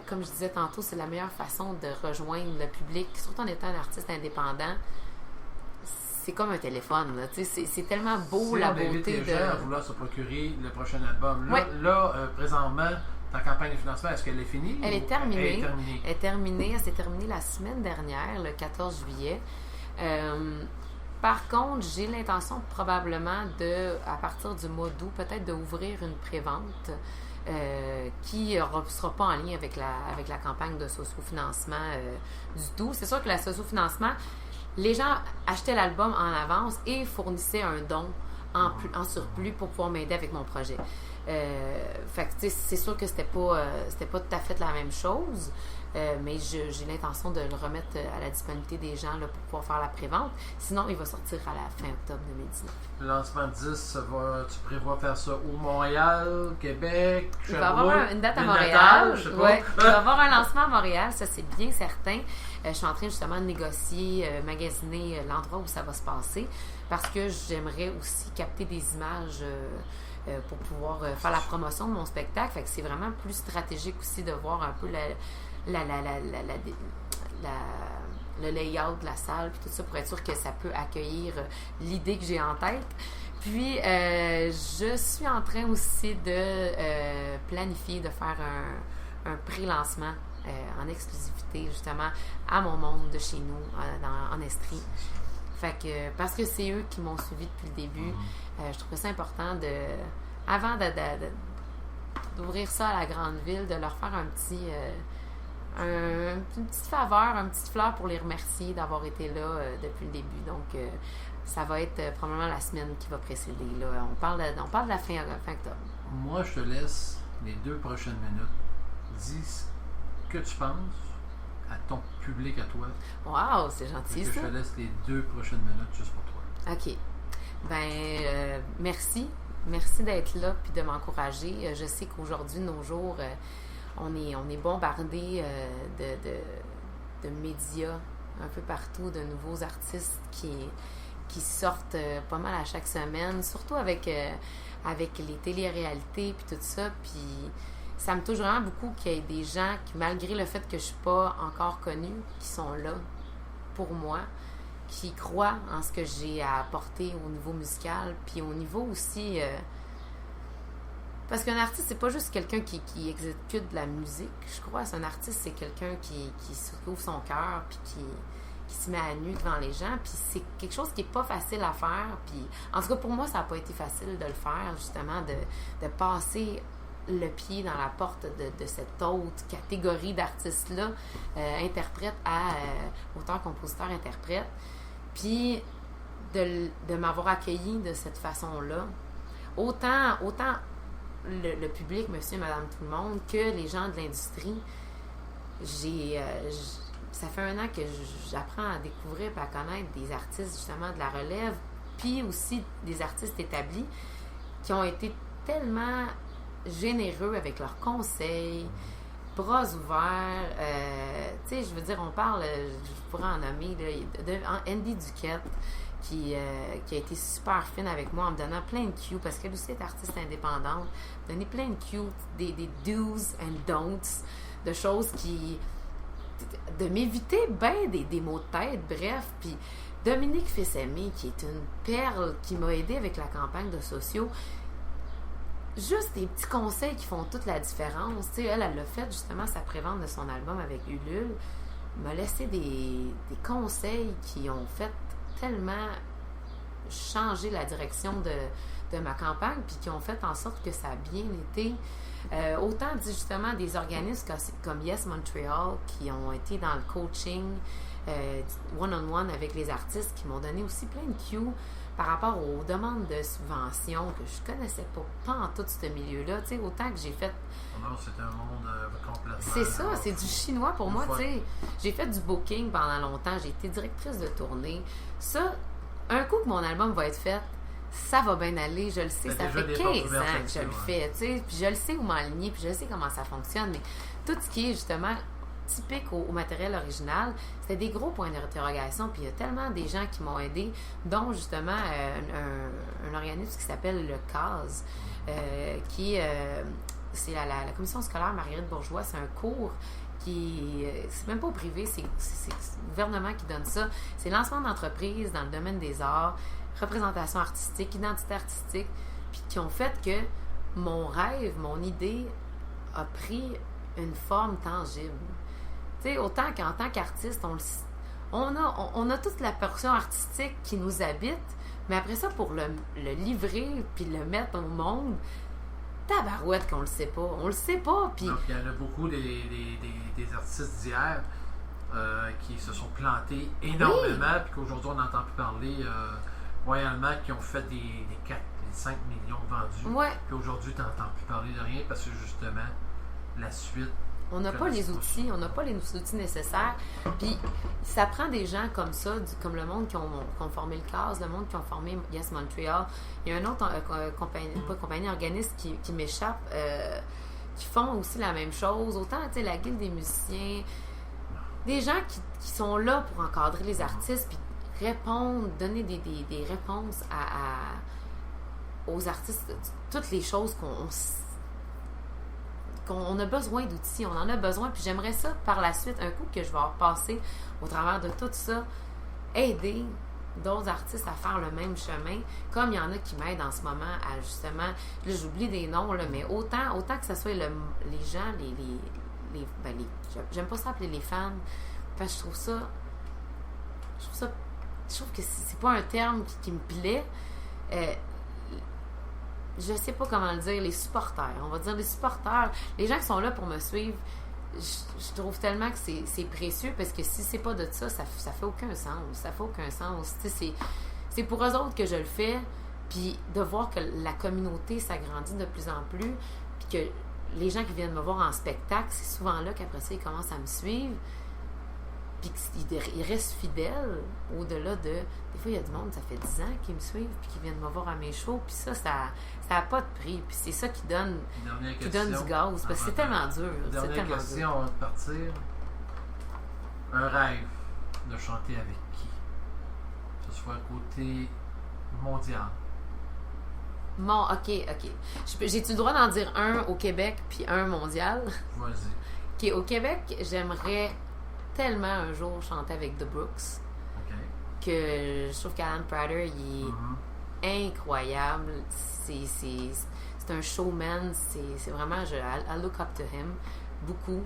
comme je disais tantôt, c'est la meilleure façon de rejoindre le public, surtout en étant un artiste indépendant. C'est comme un téléphone, là. C'est tellement beau, Si la on invite beauté les gens à vouloir se procurer le prochain album. Là, Ouais. Présentement, ta campagne de financement, est-ce qu'elle est finie? Elle ou est terminée. Elle est terminée. Elle s'est terminée la semaine dernière, le 14 juillet. Par contre, j'ai l'intention probablement à partir du mois d'août, peut-être d'ouvrir une prévente qui ne sera pas en lien avec la campagne de socio-financement du tout. C'est sûr que la socio-financement, les gens achetaient l'album en avance et fournissaient un don en surplus pour pouvoir m'aider avec mon projet. Fait que, c'est sûr que c'était pas tout à fait la même chose, mais j'ai l'intention de le remettre à la disponibilité des gens là, pour pouvoir faire la prévente. Sinon, il va sortir à la fin octobre 2019. Le lancement de 10, tu prévois faire ça où? Montréal, Québec, Il va y avoir Sherbrooke, une date à Ville-Natale, Montréal. je sais pas. Ouais, il va y avoir un lancement à Montréal, ça c'est bien certain. Je suis en train justement de négocier, magasiner l'endroit où ça va se passer parce que j'aimerais aussi capter des images pour pouvoir faire la promotion de mon spectacle. Fait que c'est vraiment plus stratégique aussi de voir un peu le layout de la salle puis tout ça pour être sûr que ça peut accueillir l'idée que j'ai en tête. Puis, je suis en train aussi de planifier de faire un pré-lancement en exclusivité, justement, à mon monde de chez nous, en Estrie. Fait que, parce que c'est eux qui m'ont suivi depuis le début, je trouvais ça important avant d'ouvrir ça à la grande ville, de leur faire une petite faveur, une petite fleur pour les remercier d'avoir été là depuis le début. Donc, ça va être probablement la semaine qui va précéder. Là. On parle de la fin octobre. Moi, je te laisse les 2 prochaines minutes. Dis ce que tu penses à ton public, à toi. Wow, c'est gentil, Et que ça. je te laisse les 2 prochaines minutes juste pour toi. OK. Ben, merci. Merci d'être là puis de m'encourager. Je sais qu'aujourd'hui, de nos jours, on est bombardé de médias un peu partout, de nouveaux artistes qui sortent pas mal à chaque semaine, surtout avec les téléréalités puis tout ça. Puis ça me touche vraiment beaucoup qu'il y ait des gens qui, malgré le fait que je suis pas encore connue, qui sont là pour moi, qui croient en ce que j'ai à apporter au niveau musical, puis au niveau aussi Parce qu'un artiste, c'est pas juste quelqu'un qui exécute de la musique, je crois. Un artiste, c'est quelqu'un qui ouvre son cœur, puis qui se met à nu devant les gens. Puis c'est quelque chose qui est pas facile à faire. Puis, en tout cas, pour moi, ça n'a pas été facile de le faire, justement, de passer le pied dans la porte de cette autre catégorie d'artistes-là, interprète à auteur, compositeur, interprète. Puis de m'avoir accueilli de cette façon-là. Autant le public, monsieur et madame tout le monde, que les gens de l'industrie, ça fait 1 an que j'apprends à découvrir et à connaître des artistes justement de la relève, puis aussi des artistes établis qui ont été tellement généreux avec leurs conseils, bras ouverts. Tu sais, je veux dire, on parle, je pourrais en nommer, de Andy Duquette, qui a été super fine avec moi en me donnant plein de cues, parce qu'elle aussi est artiste indépendante, donner plein de cues, des do's and don'ts, de choses de m'éviter bien des mots de tête, bref. Puis Dominique Fils-Aimé, qui est une perle, qui m'a aidé avec la campagne de sociaux, juste des petits conseils qui font toute la différence. Tu sais, elle a fait justement sa prévente de son album avec Ulule, m'a laissé des conseils qui ont fait tellement changer la direction de ma campagne, puis qui ont fait en sorte que ça a bien été. Autant justement des organismes comme Yes Montreal, qui ont été dans le coaching one-on-one avec les artistes, qui m'ont donné aussi plein de cues par rapport aux demandes de subventions que je connaissais pas en tout ce milieu-là. Tu sais, autant que j'ai fait... Non, c'est un monde complètement... C'est ça, c'est du chinois pour moi, tu sais. J'ai fait du booking pendant longtemps, j'ai été directrice de tournée. Ça, un coup que mon album va être fait, ça va bien aller, je le sais, ça fait 15 ans que je le fais, tu sais, puis je le sais où m'aligner, puis je sais comment ça fonctionne, mais tout ce qui est justement typique au matériel original, c'était des gros points d'interrogation, puis il y a tellement des gens qui m'ont aidé, dont justement un organisme qui s'appelle le CAS, qui c'est la commission scolaire Marguerite Bourgeois, c'est un cours qui, c'est même pas au privé, c'est le gouvernement qui donne ça, c'est lancement d'entreprise dans le domaine des arts, représentation artistique, identité artistique, puis qui ont fait que mon rêve, mon idée a pris une forme tangible. Tu sais, autant qu'en tant qu'artiste, on a toute la portion artistique qui nous habite, mais après ça, pour le livrer puis le mettre au monde, tabarouette qu'on le sait pas. On le sait pas. Puis... Donc, il y en a beaucoup des artistes d'hier qui se sont plantés énormément, puis qu'aujourd'hui, on n'entend plus parler royalement, qui ont fait des 4, des 5 millions vendus. Ouais. Puis aujourd'hui, tu n'entends plus parler de rien parce que justement, la suite... On n'a pas les outils, on n'a pas les outils nécessaires. Puis ça prend des gens comme ça, comme le monde qui ont formé le CAS, le monde qui ont formé Yes Montreal. Il y a un autre organisme qui m'échappe, qui font aussi la même chose. Autant, tu sais, la Guilde des musiciens, des gens qui sont là pour encadrer les artistes, puis répondre, donner des réponses aux artistes, toutes les choses qu'on a besoin d'outils, on en a besoin, puis j'aimerais ça par la suite, un coup que je vais repasser au travers de tout ça, aider d'autres artistes à faire le même chemin, comme il y en a qui m'aident en ce moment à justement, là j'oublie des noms, là, mais autant que ce soit les gens, j'aime pas ça appeler les fans, parce que je trouve que c'est pas un terme qui me plaît. Je sais pas comment le dire, les supporters. On va dire les supporters. Les gens qui sont là pour me suivre, je trouve tellement que c'est précieux, parce que si c'est pas de ça fait aucun sens. Ça fait aucun sens. C'est pour eux autres que je le fais, puis de voir que la communauté s'agrandit de plus en plus, puis que les gens qui viennent me voir en spectacle, c'est souvent là qu'après ça, ils commencent à me suivre, puis qu'ils restent fidèles au-delà de... Des fois, il y a du monde, ça fait 10 ans qu'ils me suivent, puis qu'ils viennent me voir à mes shows, puis ça n'a pas de prix, puis c'est ça qui donne du gaz, parce que c'est tellement dur. Dernière question avant de partir. Un rêve de chanter avec qui? Que ce soit côté mondial. OK. J'ai-tu le droit d'en dire un au Québec, puis un mondial? Vas-y. OK, au Québec, j'aimerais tellement un jour chanter avec The Brooks, que je trouve qu'Alan Prater il est incroyable. C'est c'est un showman. C'est vraiment, I look up to him beaucoup.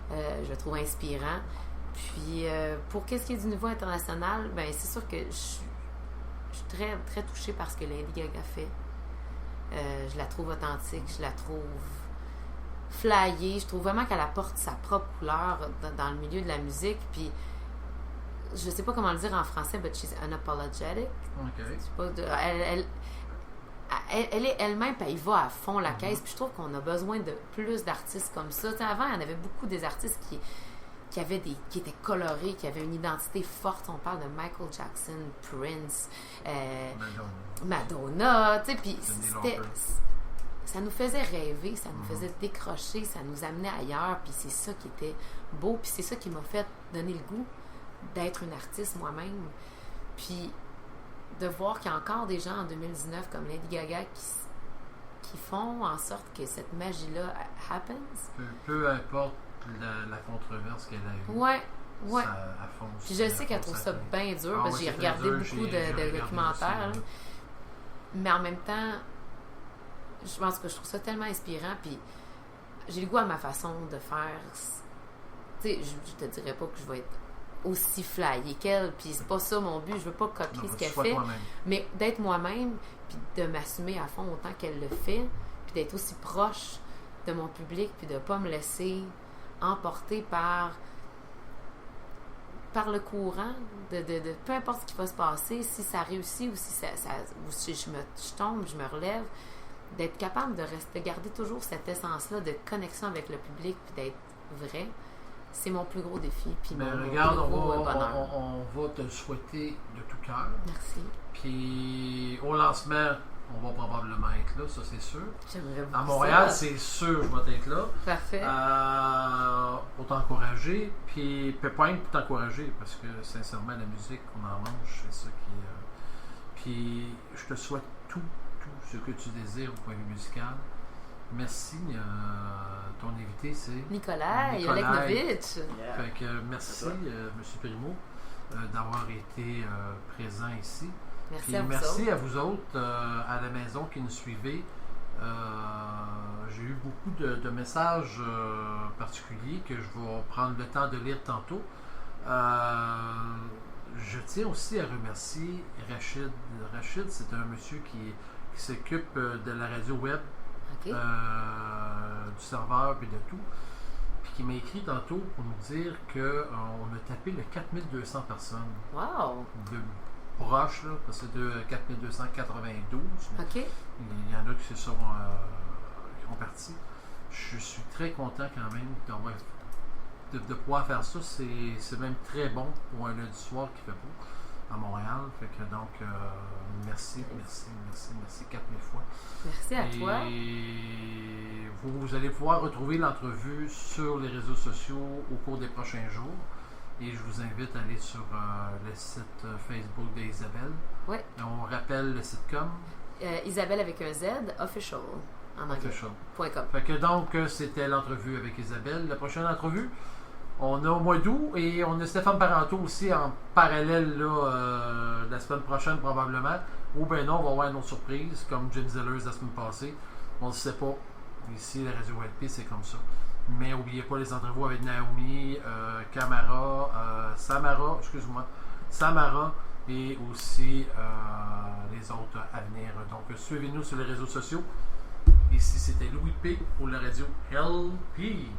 Je le trouve inspirant. Puis, pour qu'est-ce qui est du niveau international, ben c'est sûr que je suis très, très touchée par ce que Lady Gaga fait. Je la trouve authentique, je la trouve flyée. Je trouve vraiment qu'elle apporte sa propre couleur dans le milieu de la musique. Puis, je sais pas comment le dire en français, but she's unapologetic. OK. Je sais pas, elle est elle-même, puis elle y va à fond la caisse. Puis je trouve qu'on a besoin de plus d'artistes comme ça. T'sais, avant, il y en avait beaucoup des artistes qui étaient colorés, qui avaient une identité forte. On parle de Michael Jackson, Prince, Madonna, tu sais, puis ça nous faisait rêver, ça nous faisait décrocher, ça nous amenait ailleurs, puis c'est ça qui était beau, puis c'est ça qui m'a fait donner le goût d'être une artiste moi-même. Puis de voir qu'il y a encore des gens en 2019 comme Lady Gaga qui font en sorte que cette magie-là happens. Peu importe la controverse qu'elle a eue. Ouais. Ça fonce, puis je sais qu'elle trouve ça bien dur, parce que j'ai regardé beaucoup de documentaires. Aussi, mais en même temps, je pense que je trouve ça tellement inspirant, puis j'ai le goût à ma façon de faire. Tu sais, je te dirais pas que je vais être aussi flyée qu'elle, puis c'est pas ça mon but, je veux pas copier ce qu'elle fait, mais d'être moi-même, puis de m'assumer à fond autant qu'elle le fait, puis d'être aussi proche de mon public, puis de pas me laisser emporter par le courant, de peu importe ce qui va se passer, si ça réussit ou si je tombe, je me relève, d'être capable de garder toujours cette essence-là de connexion avec le public, puis d'être vrai. C'est mon plus gros défi. Puis regarde, on va te le souhaiter de tout cœur. Merci. Puis au lancement, on va probablement être là, ça c'est sûr. J'aimerais beaucoup à Montréal, ça. c'est sûr, je vais être là. Parfait. Pour t'encourager. Puis pas rien pour t'encourager, parce que sincèrement, la musique, on en mange, c'est ça qui. Puis je te souhaite tout ce que tu désires au point de vue musical. Merci. Ton invité, c'est Nicolas Oleknovitch. Fait que merci, M. Primo, d'avoir été présent ici. Merci Puis à vous merci autres. à vous autres à la maison qui nous suivez. J'ai eu beaucoup de messages particuliers que je vais prendre le temps de lire tantôt. Je tiens aussi à remercier Rachid. Rachid, c'est un monsieur qui s'occupe de la radio web. Okay. Du serveur et de tout, puis qui m'a écrit tantôt pour nous dire qu'on a tapé le 4200 personnes. Wow! De proches, là, parce que c'est de 4292. OK. Il y en a qui sont partis. Je suis très content quand même de pouvoir faire ça. C'est même très bon pour un lundi soir qui fait beau à Montréal. Fait que donc, merci 4000 fois. Merci à toi. Et vous allez pouvoir retrouver l'entrevue sur les réseaux sociaux au cours des prochains jours. Et je vous invite à aller sur le site Facebook d'Isabelle. Oui. On rappelle le site comme Isabelle avec un Z, official en anglais. Official.com. Fait que donc, c'était l'entrevue avec Isabelle. La prochaine entrevue, on a au mois d'août et on a Stéphane Parenteau aussi en parallèle là, la semaine prochaine probablement. Ou bien non, on va avoir une autre surprise comme Jim Zellers la semaine passée. On ne sait pas. Ici, la radio LP, c'est comme ça. Mais n'oubliez pas les entrevues avec Naomi, Samara et aussi les autres à venir. Donc, suivez-nous sur les réseaux sociaux. Ici, c'était Louis P pour la radio LP.